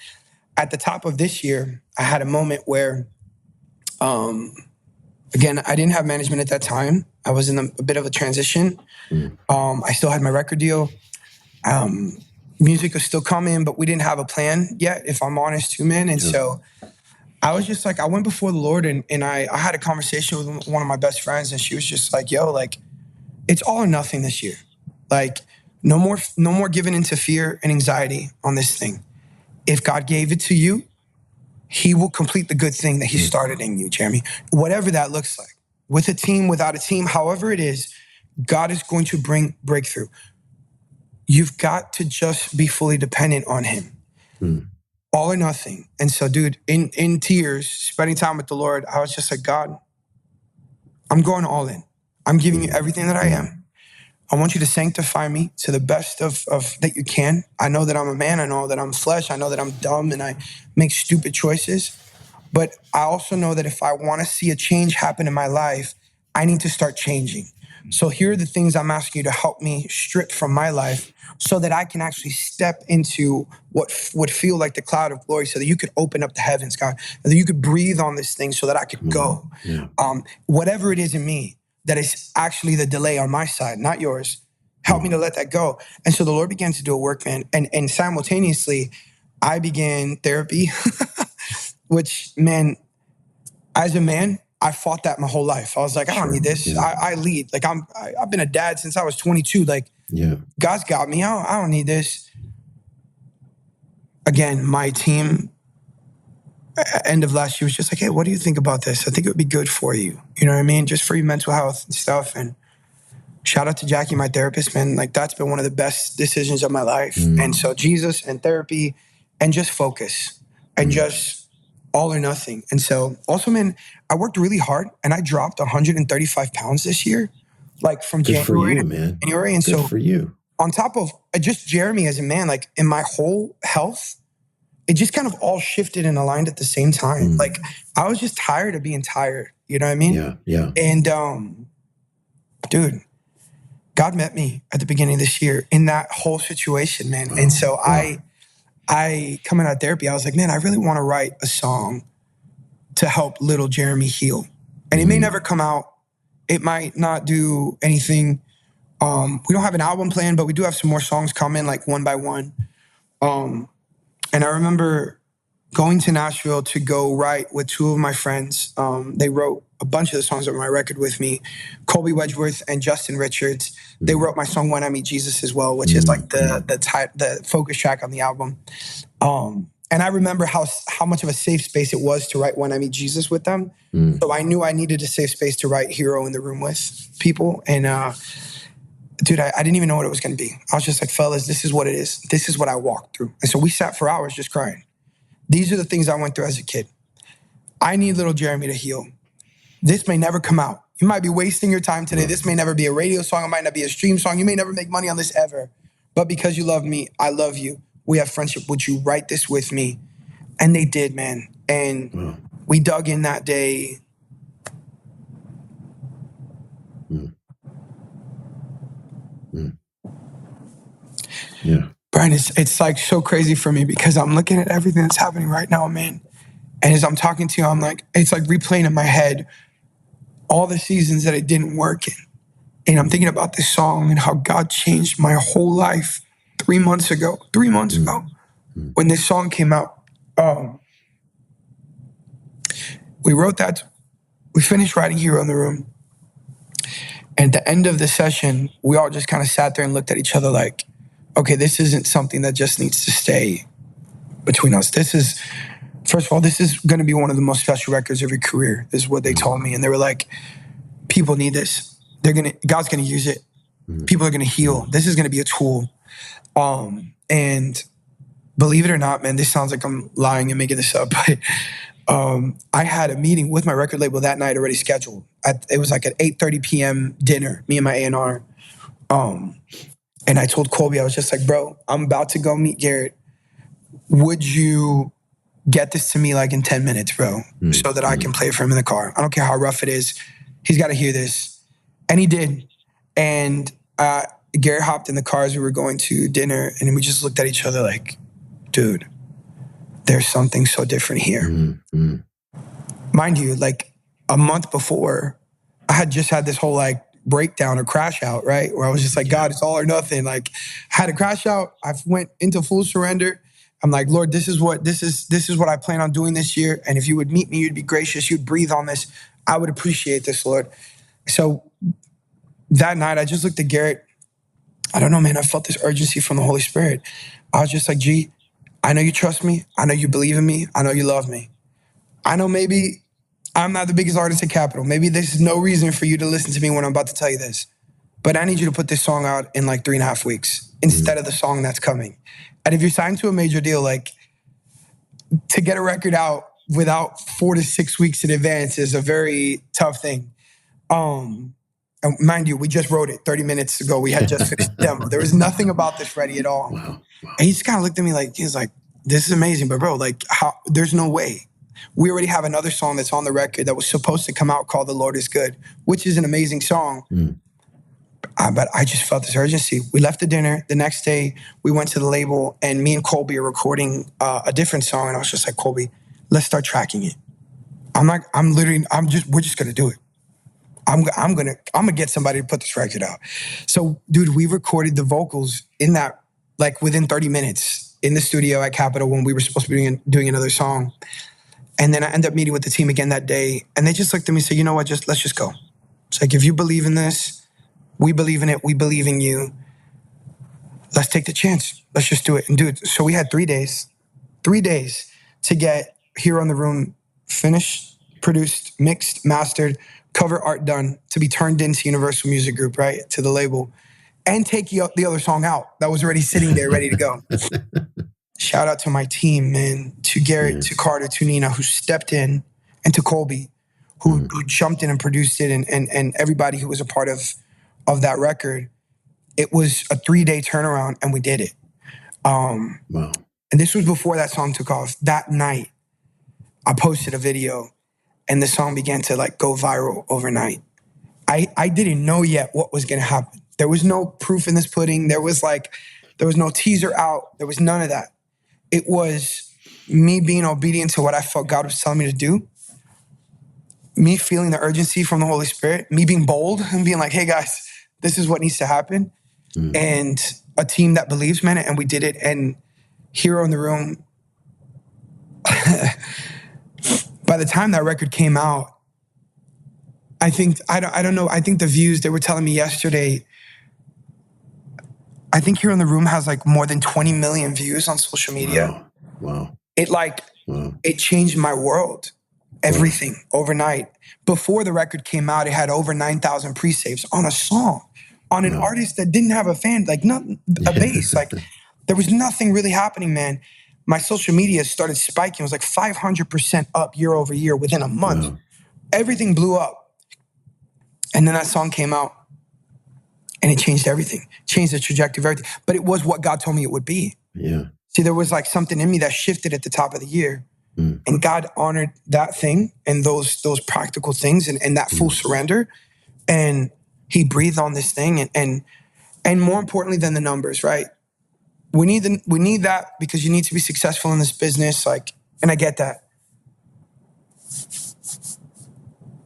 Speaker 4: at the top of this year, I had a moment where, again, I didn't have management at that time. I was in a bit of a transition. I still had my record deal. Music was still coming, but we didn't have a plan yet, if I'm honest, too, man. And so I was just like, I went before the Lord and I had a conversation with one of my best friends, and she was just like, yo, like, it's all or nothing this year. Like, no more giving into fear and anxiety on this thing. If God gave it to you, he will complete the good thing that he started in you, Jeremy. Whatever that looks like, with a team, without a team, however it is, God is going to bring breakthrough. You've got to just be fully dependent on him. All or nothing. And so, dude, in tears, spending time with the Lord, I was just like, God, I'm going all in. I'm giving you everything that I am. I want you to sanctify me to the best of that you can. I know that I'm a man. I know that I'm flesh. I know that I'm dumb and I make stupid choices. But I also know that if I want to see a change happen in my life, I need to start changing. So here are the things I'm asking you to help me strip from my life so that I can actually step into what would feel like the cloud of glory, so that you could open up the heavens, God, and that you could breathe on this thing so that I could go. Whatever it is in me that is actually the delay on my side, not yours, help me to let that go. And so the Lord began to do a work, man. And simultaneously, I began therapy, which, man, as a man, I fought that my whole life. I was like, I don't need this. I lead. Like, I've been a dad since I was 22. Like, God's got me. I don't need this. Again, my team, end of last year, was just like, hey, what do you think about this? I think it would be good for you. You know what I mean? Just for your mental health and stuff. And shout out to Jackie, my therapist, man. Like, that's been one of the best decisions of my life. And so Jesus and therapy and just focus and just all or nothing. And so also, man, I worked really hard and I dropped 135 pounds this year, like from January to January. And
Speaker 5: Good for you.
Speaker 4: On top of just Jeremy as a man, like in my whole health, it just kind of all shifted and aligned at the same time. Like I was just tired of being tired. You know what I mean?
Speaker 5: Yeah.
Speaker 4: And dude, God met me at the beginning of this year in that whole situation, man. And so I coming out of therapy, I was like, man, I really want to write a song to help little Jeremy heal. And it may never come out. It might not do anything. We don't have an album planned, but we do have some more songs coming, like one by one. And I remember going to Nashville to go write with two of my friends. They wrote a bunch of the songs on my record with me, Colby Wedgeworth and Justin Richards. They wrote my song When I Meet Jesus as well, which is like the focus track on the album. And I remember how much of a safe space it was to write When I Meet Jesus with them. So I knew I needed a safe space to write Hero in the Room with people. And dude, I didn't even know what it was going to be. I was just like, fellas, this is what it is. This is what I walked through. And so we sat for hours just crying. These are the things I went through as a kid. I need little Jeremy to heal. This may never come out. You might be wasting your time today. This may never be a radio song. It might not be a stream song. You may never make money on this ever. But because you love me, I love you. We have friendship. Would you write this with me? And they did, man. And we dug in that day.
Speaker 5: Yeah.
Speaker 4: Brian, it's like so crazy for me because I'm looking at everything that's happening right now, man. And as I'm talking to you, I'm like, it's like replaying in my head all the seasons that it didn't work in. And I'm thinking about this song and how God changed my whole life 3 months ago. When this song came out. We wrote that. We finished writing Hero in the Room. And at the end of the session, we all just kind of sat there and looked at each other like, okay, this isn't something that just needs to stay between us. This is, first of all, this is going to be one of the most special records of your career. This is what they told me. And they were like, people need this. God's going to use it. People are going to heal. This is going to be a tool. And believe it or not, man, this sounds like I'm lying and making this up, but I had a meeting with my record label that night already scheduled. It was like at 8:30 p.m. dinner, me and my A&R. And I told Colby, I was just like, bro, I'm about to go meet Garrett. Would you get this to me like in 10 minutes, bro, so that I can play it for him in the car? I don't care how rough it is. He's got to hear this. And he did. And Garrett hopped in the car as we were going to dinner, and we just looked at each other like, dude, there's something so different here. Mind you, like a month before, I had just had this whole like breakdown or crash out, right? Where I was just like, God, it's all or nothing. Like I had a crash out. I went into full surrender. I'm like, Lord, this is what I plan on doing this year. And if you would meet me, you'd be gracious. You'd breathe on this. I would appreciate this, Lord. So that night, I just looked at Garrett. I don't know, man. I felt this urgency from the Holy Spirit. I was just like, G, I know you trust me. I know you believe in me. I know you love me. I know maybe I'm not the biggest artist at Capitol. Maybe there's no reason for you to listen to me when I'm about to tell you this. But I need you to put this song out in like 3.5 weeks instead of the song that's coming. And if you're signed to a major deal, like to get a record out without 4 to 6 weeks in advance is a very tough thing. And mind you, we just wrote it 30 minutes ago. We had just finished the demo. There was nothing about this ready at all.
Speaker 5: Wow.
Speaker 4: And he just kind of looked at me like, he's like, this is amazing, but bro, like there's no way. We already have another song that's on the record that was supposed to come out called The Lord Is Good, which is an amazing song. But I just felt this urgency. We left the dinner. The next day, we went to the label, and me and Colby are recording a different song. And I was just like, Colby, let's start tracking it. We're just gonna do it. I'm gonna get somebody to put this record out. So, dude, we recorded the vocals in that, like within 30 minutes in the studio at Capitol when we were supposed to be doing another song. And then I ended up meeting with the team again that day, and they just looked at me and said, you know what, let's just go. It's like, if you believe in this, we believe in it, we believe in you. Let's take the chance. Let's just do it. And dude, so we had 3 days to get Hero in the Room finished, produced, mixed, mastered, cover art done to be turned into Universal Music Group, right, to the label, and take the other song out that was already sitting there ready to go. Shout out to my team, man, to Garrett, to Carter, to Nina, who stepped in, and to Colby, who jumped in and produced it, and everybody who was a part of that record. It was a 3-day turnaround, and we did it.
Speaker 5: Wow.
Speaker 4: And this was before that song took off. That night, I posted a video, and the song began to like go viral overnight. I didn't know yet what was going to happen. There was no proof in this pudding. There was no teaser out. There was none of that. It was me being obedient to what I felt God was telling me to do. Me feeling the urgency from the Holy Spirit. Me being bold and being like, hey guys, this is what needs to happen. And a team that believes, man, and we did it. And Hero in the Room, by the time that record came out, I think, I don't know, I think the views, they were telling me yesterday, I think Hero in the Room has like more than 20 million views on social media.
Speaker 5: Wow.
Speaker 4: It changed my world, everything overnight. Before the record came out, it had over 9,000 pre-saves on a song, on an artist that didn't have a fan, like nothing, a base. Like there was nothing really happening, man. My social media started spiking. It was like 500% up year over year within a month.
Speaker 5: Wow.
Speaker 4: Everything blew up. And then that song came out and it changed everything, changed the trajectory of everything. But it was what God told me it would be.
Speaker 5: Yeah.
Speaker 4: See, there was like something in me that shifted at the top of the year. And God honored that thing and those practical things and that full surrender. And he breathed on this thing. And more importantly than the numbers, right? We need that because you need to be successful in this business. Like, and I get that.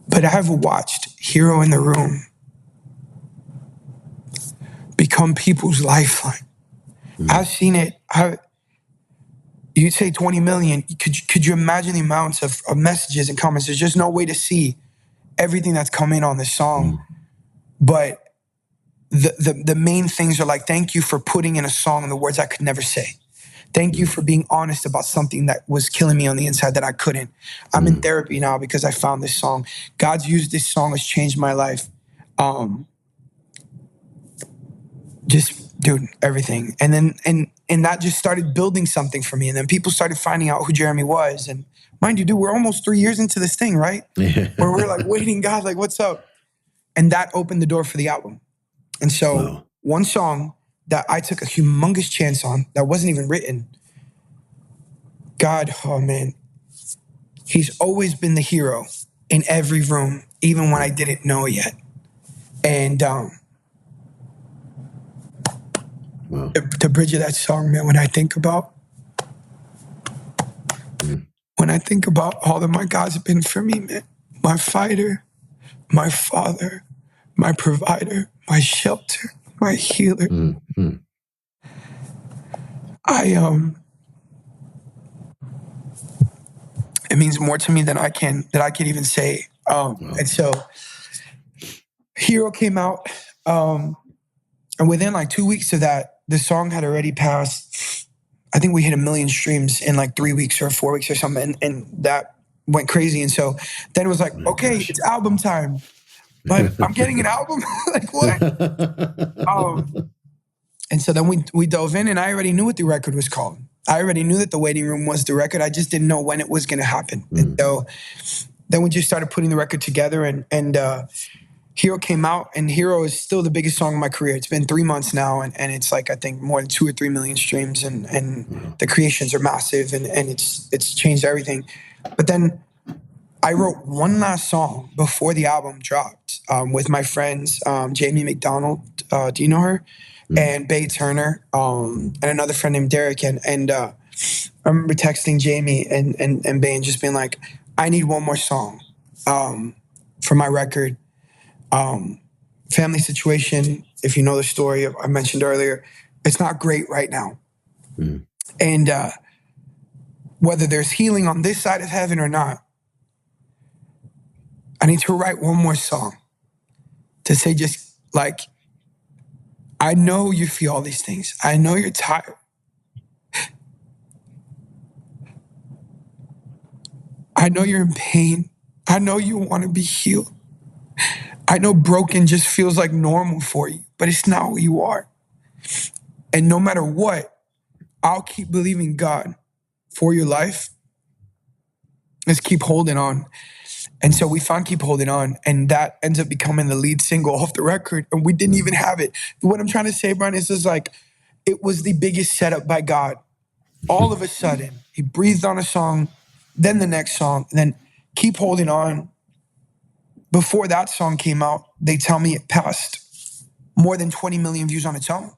Speaker 4: But I've watched Hero in the Room become people's lifeline. I've seen it. You'd say 20 million. Could you imagine the amounts of messages and comments? There's just no way to see everything that's come in on this song. But the main things are like, thank you for putting in a song the words I could never say. Thank you for being honest about something that was killing me on the inside that I couldn't. I'm in therapy now because I found this song. God's used this song, has changed my life. Dude, everything. And then and that just started building something for me. And then people started finding out who Jeremy was. And mind you, dude, we're almost 3 years into this thing, right? Where we're like waiting, God, like, what's up? And that opened the door for the album. And so one song that I took a humongous chance on that wasn't even written, God, oh man, he's always been the hero in every room, even when I didn't know it yet. And the bridge of that song, man, when I think about all that my God's been for me, man, my fighter, my father, my provider, my shelter, my healer. It means more to me than I can even say. And so Hero came out, and within like 2 weeks of that, the song had already passed. I think we hit 1 million streams in like 3 weeks or 4 weeks or something, and that went crazy. And so then it was like, okay, it's album time. Like, I'm getting an album? Like, what? And so then we dove in, and I already knew what the record was called. I already knew that The Waiting Room was the record. I just didn't know when it was going to happen. And so then we just started putting the record together, and Hero came out, and Hero is still the biggest song of my career. It's been 3 months now, and it's like, I think, more than 2 or 3 million streams, and the creations are massive, and it's changed everything. But then I wrote one last song before the album dropped with my friends, Jamie McDonald, do you know her? And Bay Turner, and another friend named Derek. And I remember texting Jamie and Bay and just being like, I need one more song for my record. Family situation, if you know the story I mentioned earlier, it's not great right now. And whether there's healing on this side of heaven or not, I need to write one more song to say just like, I know you feel all these things. I know you're tired. I know you're in pain. I know you want to be healed. I know broken just feels like normal for you, but it's not who you are. And no matter what, I'll keep believing God for your life Let's keep holding on. And so we found Keep Holding On, and that ends up becoming the lead single off the record. And we didn't even have it. What I'm trying to say, Brian, is just like, it was the biggest setup by God. All of a sudden, he breathed on a song, then the next song, and then Keep Holding On. Before that song came out, they tell me it passed more than 20 million views on its own.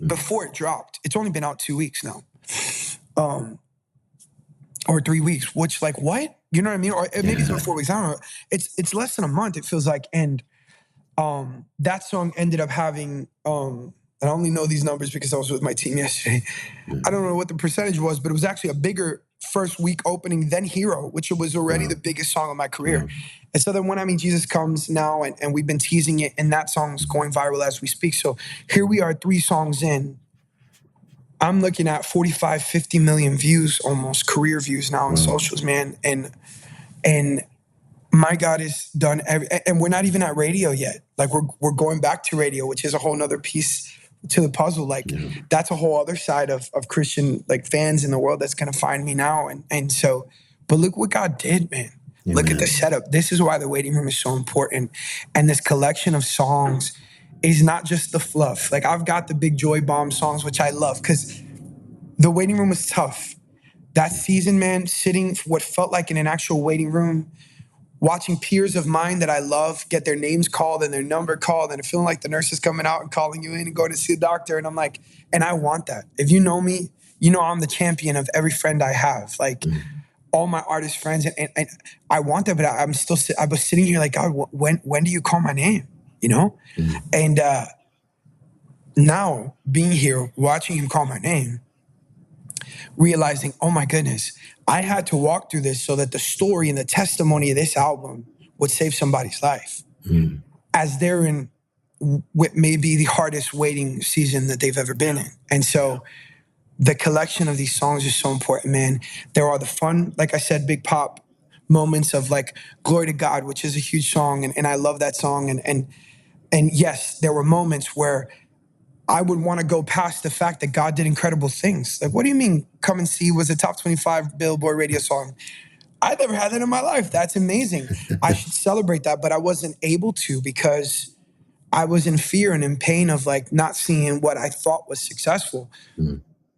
Speaker 4: Before it dropped. It's only been out 2 weeks now. Or 3 weeks, which like, what? You know what I mean? Or maybe it's been 4 weeks. I don't know. It's less than a month, it feels like. And that song ended up having, and I only know these numbers because I was with my team yesterday. I don't know what the percentage was, but it was actually a bigger first week opening than Hero, which was already the biggest song of my career. And so then When I Mean Jesus comes now, and we've been teasing it, and that song's going viral as we speak. So here we are 3 songs in. I'm looking at 45, 50 million views, almost career views now on socials, man. And my God has done and we're not even at radio yet. Like we're going back to radio, which is a whole nother piece to the puzzle. Like that's a whole other side of Christian like fans in the world that's gonna find me now. And so, but look what God did, man. Amen. Look at the setup. This is why the waiting room is so important. And this collection of songs is not just the fluff. Like I've got the big joy bomb songs, which I love, because the waiting room was tough. That season, man, sitting for what felt like in an actual waiting room, watching peers of mine that I love get their names called and their number called, and feeling like the nurse is coming out and calling you in and going to see the doctor. And I'm like, and I want that. If you know me, you know I'm the champion of every friend I have. Like all my artist friends, and I want that, but I was sitting here like, God, when do you call my name? You know? And now being here, watching him call my name, realizing, oh my goodness, I had to walk through this so that the story and the testimony of this album would save somebody's life. As they're in what may be the hardest waiting season that they've ever been in. And so the collection of these songs is so important, man. There are the fun, like I said, big pop moments of like Glory to God, which is a huge song. And I love that song. And yes, there were moments where I would want to go past the fact that God did incredible things. Like, what do you mean Come and See was a top 25 Billboard radio song? I never had that in my life. That's amazing. I should celebrate that, but I wasn't able to because I was in fear and in pain of like not seeing what I thought was successful.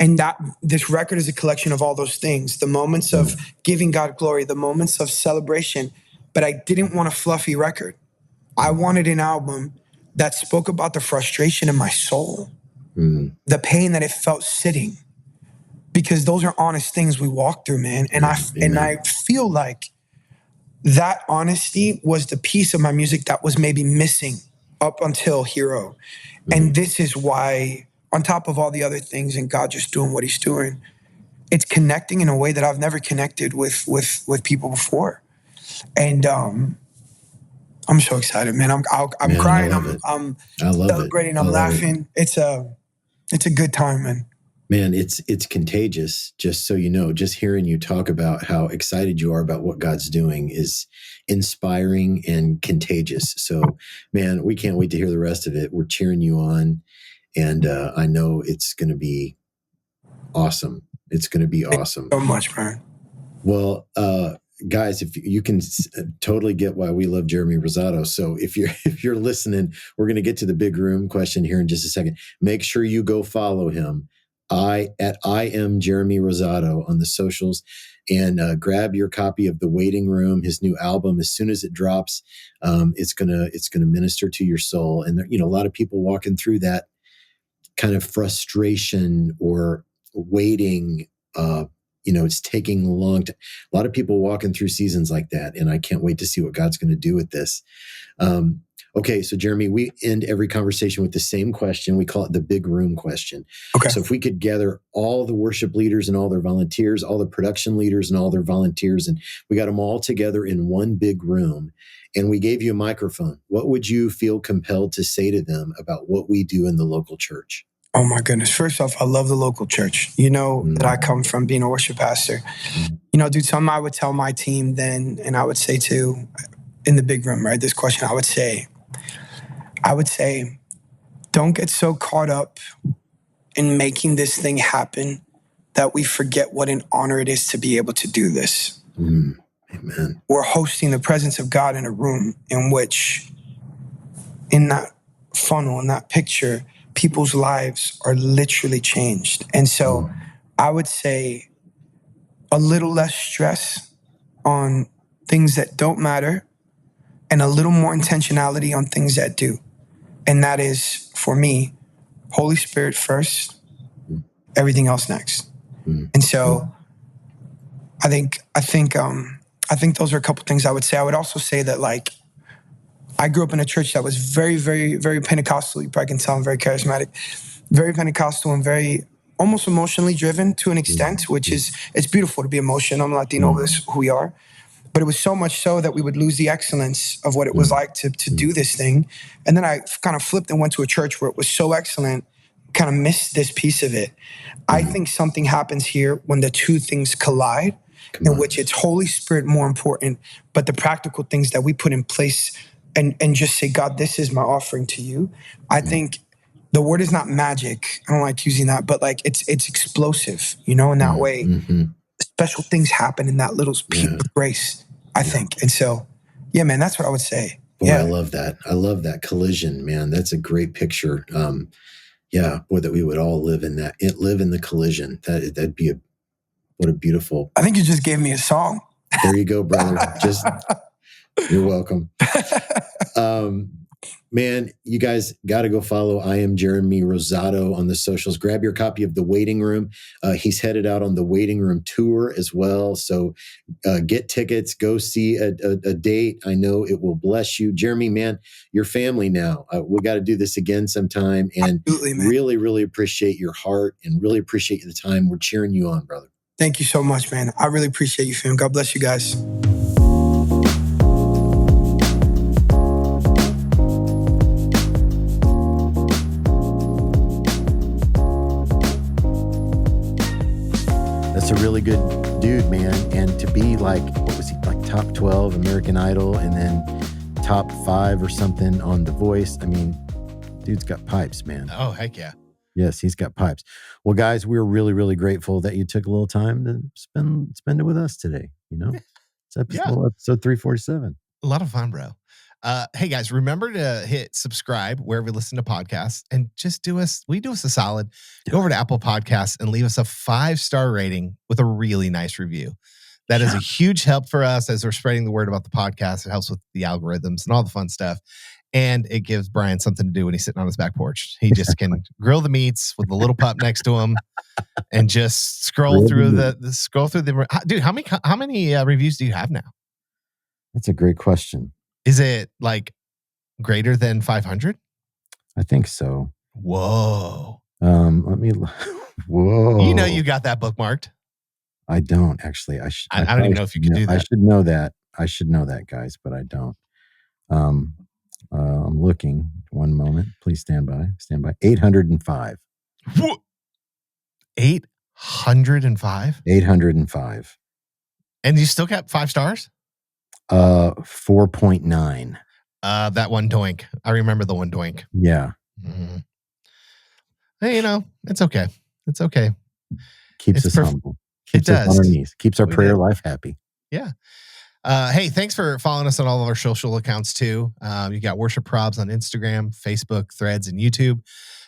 Speaker 4: And that this record is a collection of all those things, the moments of giving God glory, the moments of celebration, but I didn't want a fluffy record. I wanted an album that spoke about the frustration in my soul, the pain that it felt sitting, because those are honest things we walk through, man. And I feel like that honesty was the piece of my music that was maybe missing up until Hero. And this is why, on top of all the other things and God just doing what he's doing, it's connecting in a way that I've never connected with people before. And I'm so excited, man. I'm crying. I'm celebrating. I'm laughing. It's a good time, man.
Speaker 5: Man, it's contagious. Just so you know, just hearing you talk about how excited you are about what God's doing is inspiring and contagious. So, man, we can't wait to hear the rest of it. We're cheering you on, and I know it's going to be awesome. It's going to be awesome.
Speaker 4: Thank you so much, man.
Speaker 5: Well, guys, if you can totally get why we love Jeremy Rosado. So if you're listening, we're going to get to the big room question here in just a second. Make sure you go follow him. I am Jeremy Rosado on the socials, and grab your copy of The Waiting Room, his new album. As soon as it drops, it's gonna minister to your soul. And there, a lot of people walking through that kind of frustration or waiting. It's taking a long time. A lot of people walking through seasons like that, and I can't wait to see what God's going to do with this. Okay, so Jeremy, we end every conversation with the same question. We call it the big room question.
Speaker 4: Okay.
Speaker 5: So if we could gather all the worship leaders and all their volunteers, all the production leaders and all their volunteers, and we got them all together in one big room, and we gave you a microphone, what would you feel compelled to say to them about what we do in the local church?
Speaker 4: Oh my goodness. First off, I love the local church. That I come from being a worship pastor. Dude, something I would tell my team then, and I would say too, in the big room, right? This question, I would say, don't get so caught up in making this thing happen that we forget what an honor it is to be able to do this.
Speaker 5: Amen.
Speaker 4: We're hosting the presence of God in a room in which, in that funnel, in that picture, people's lives are literally changed. And so I would say a little less stress on things that don't matter and a little more intentionality on things that do. And that is, for me, Holy Spirit first, everything else next. And so I think those are a couple things I would say. I would also say that, like, I grew up in a church that was very, very, very Pentecostal. You probably can tell I'm very charismatic, very Pentecostal and very almost emotionally driven to an extent, which is, it's beautiful to be emotional. I'm Latino, that's who we are. But it was so much so that we would lose the excellence of what it was like to do this thing. And then I kind of flipped and went to a church where it was so excellent, kind of missed this piece of it. I think something happens here when the two things collide, in which it's Holy Spirit more important, but the practical things that we put in place and just say, God, this is my offering to you. I think the word is not magic. I don't like using that, but like it's explosive, in that way. Special things happen in that little piece of grace, I think. And so, yeah, man, that's what I would say.
Speaker 5: Boy, I love that. I love that collision, man. That's a great picture. Boy, that we would all live in that. Live in the collision. That'd be what a beautiful.
Speaker 4: I think you just gave me a song.
Speaker 5: There you go, brother. You're welcome. Man, you guys got to go follow I Am Jeremy Rosado on the socials. Grab your copy of The Waiting Room. He's headed out on the Waiting Room tour as well. So get tickets, go see a date. I know it will bless you. Jeremy, man, your family now. We got to do this again sometime. And really, really appreciate your heart and really appreciate the time. We're cheering you on, brother.
Speaker 4: Thank you so much, man. I really appreciate you, fam. God bless you guys.
Speaker 2: That's a really good dude, man. And to be like, what was he, like top 12 American Idol and then top 5 or something on The Voice. I mean, dude's got pipes, man.
Speaker 3: Oh, heck yeah.
Speaker 2: Yes, he's got pipes. Well, guys, we're really, really grateful that you took a little time to spend it with us today. It's episode 347.
Speaker 3: A lot of fun, bro. Hey guys, remember to hit subscribe wherever you listen to podcasts, and just do us a solid. Go over to Apple Podcasts and leave us a 5-star rating with a really nice review. That is a huge help for us as we're spreading the word about the podcast. It helps with the algorithms and all the fun stuff. And it gives Brian something to do when he's sitting on his back porch. He just can grill the meats with the little pup next to him and just scroll through the dude, how many reviews do you have now?
Speaker 2: That's a great question.
Speaker 3: Is it like greater than 500?
Speaker 2: I think so.
Speaker 3: Whoa.
Speaker 2: Whoa.
Speaker 3: You got that bookmarked.
Speaker 2: I don't actually. I
Speaker 3: don't even know if you can do that.
Speaker 2: I should know that. I should know that, guys, but I don't. I'm looking. One moment. Please stand by. 805.
Speaker 3: What? 805?
Speaker 2: 805.
Speaker 3: And you still got 5 stars?
Speaker 2: 4.9.
Speaker 3: That one doink. I remember the one doink.
Speaker 2: Yeah.
Speaker 3: Mm-hmm. Hey, it's okay. It's okay.
Speaker 2: Keeps us humble. Keeps us on our knees. Keeps our prayer life happy.
Speaker 3: Yeah. Hey, thanks for following us on all of our social accounts too. You got Worship Probs on Instagram, Facebook, Threads, and YouTube.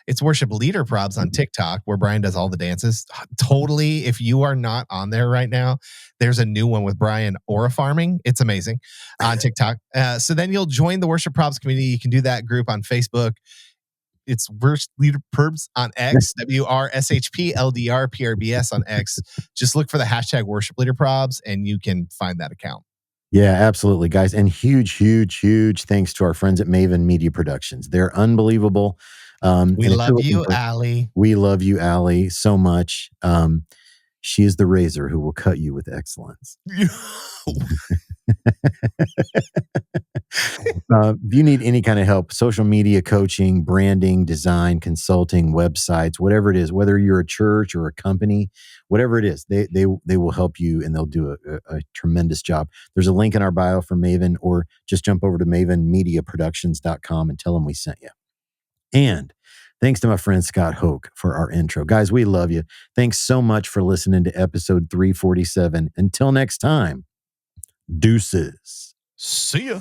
Speaker 3: It's Worship Leader Probs on TikTok, where Brian does all the dances. Totally, if you are not on there right now, there's a new one with Brian Aura Farming. It's amazing on TikTok. So then you'll join the Worship Probs community. You can do that group on Facebook. It's Worship Leader Probs on X, WRSHPLDRPRBS on X. Just look for the hashtag Worship Leader Probs and you can find that account.
Speaker 2: Yeah, absolutely, guys. And huge thanks to our friends at Maven Media Productions. They're unbelievable.
Speaker 3: We love you, Allie.
Speaker 2: We love you, Allie, so much. She is the razor who will cut you with excellence. If you need any kind of help, social media coaching, branding, design, consulting, websites, whatever it is, whether you're a church or a company, whatever it is, they will help you and they'll do a tremendous job. There's a link in our bio for Maven, or just jump over to mavenmediaproductions.com and tell them we sent you. And thanks to my friend Scott Hoke for our intro. Guys, we love you. Thanks so much for listening to episode 347. Until next time, Deuces.
Speaker 3: See ya.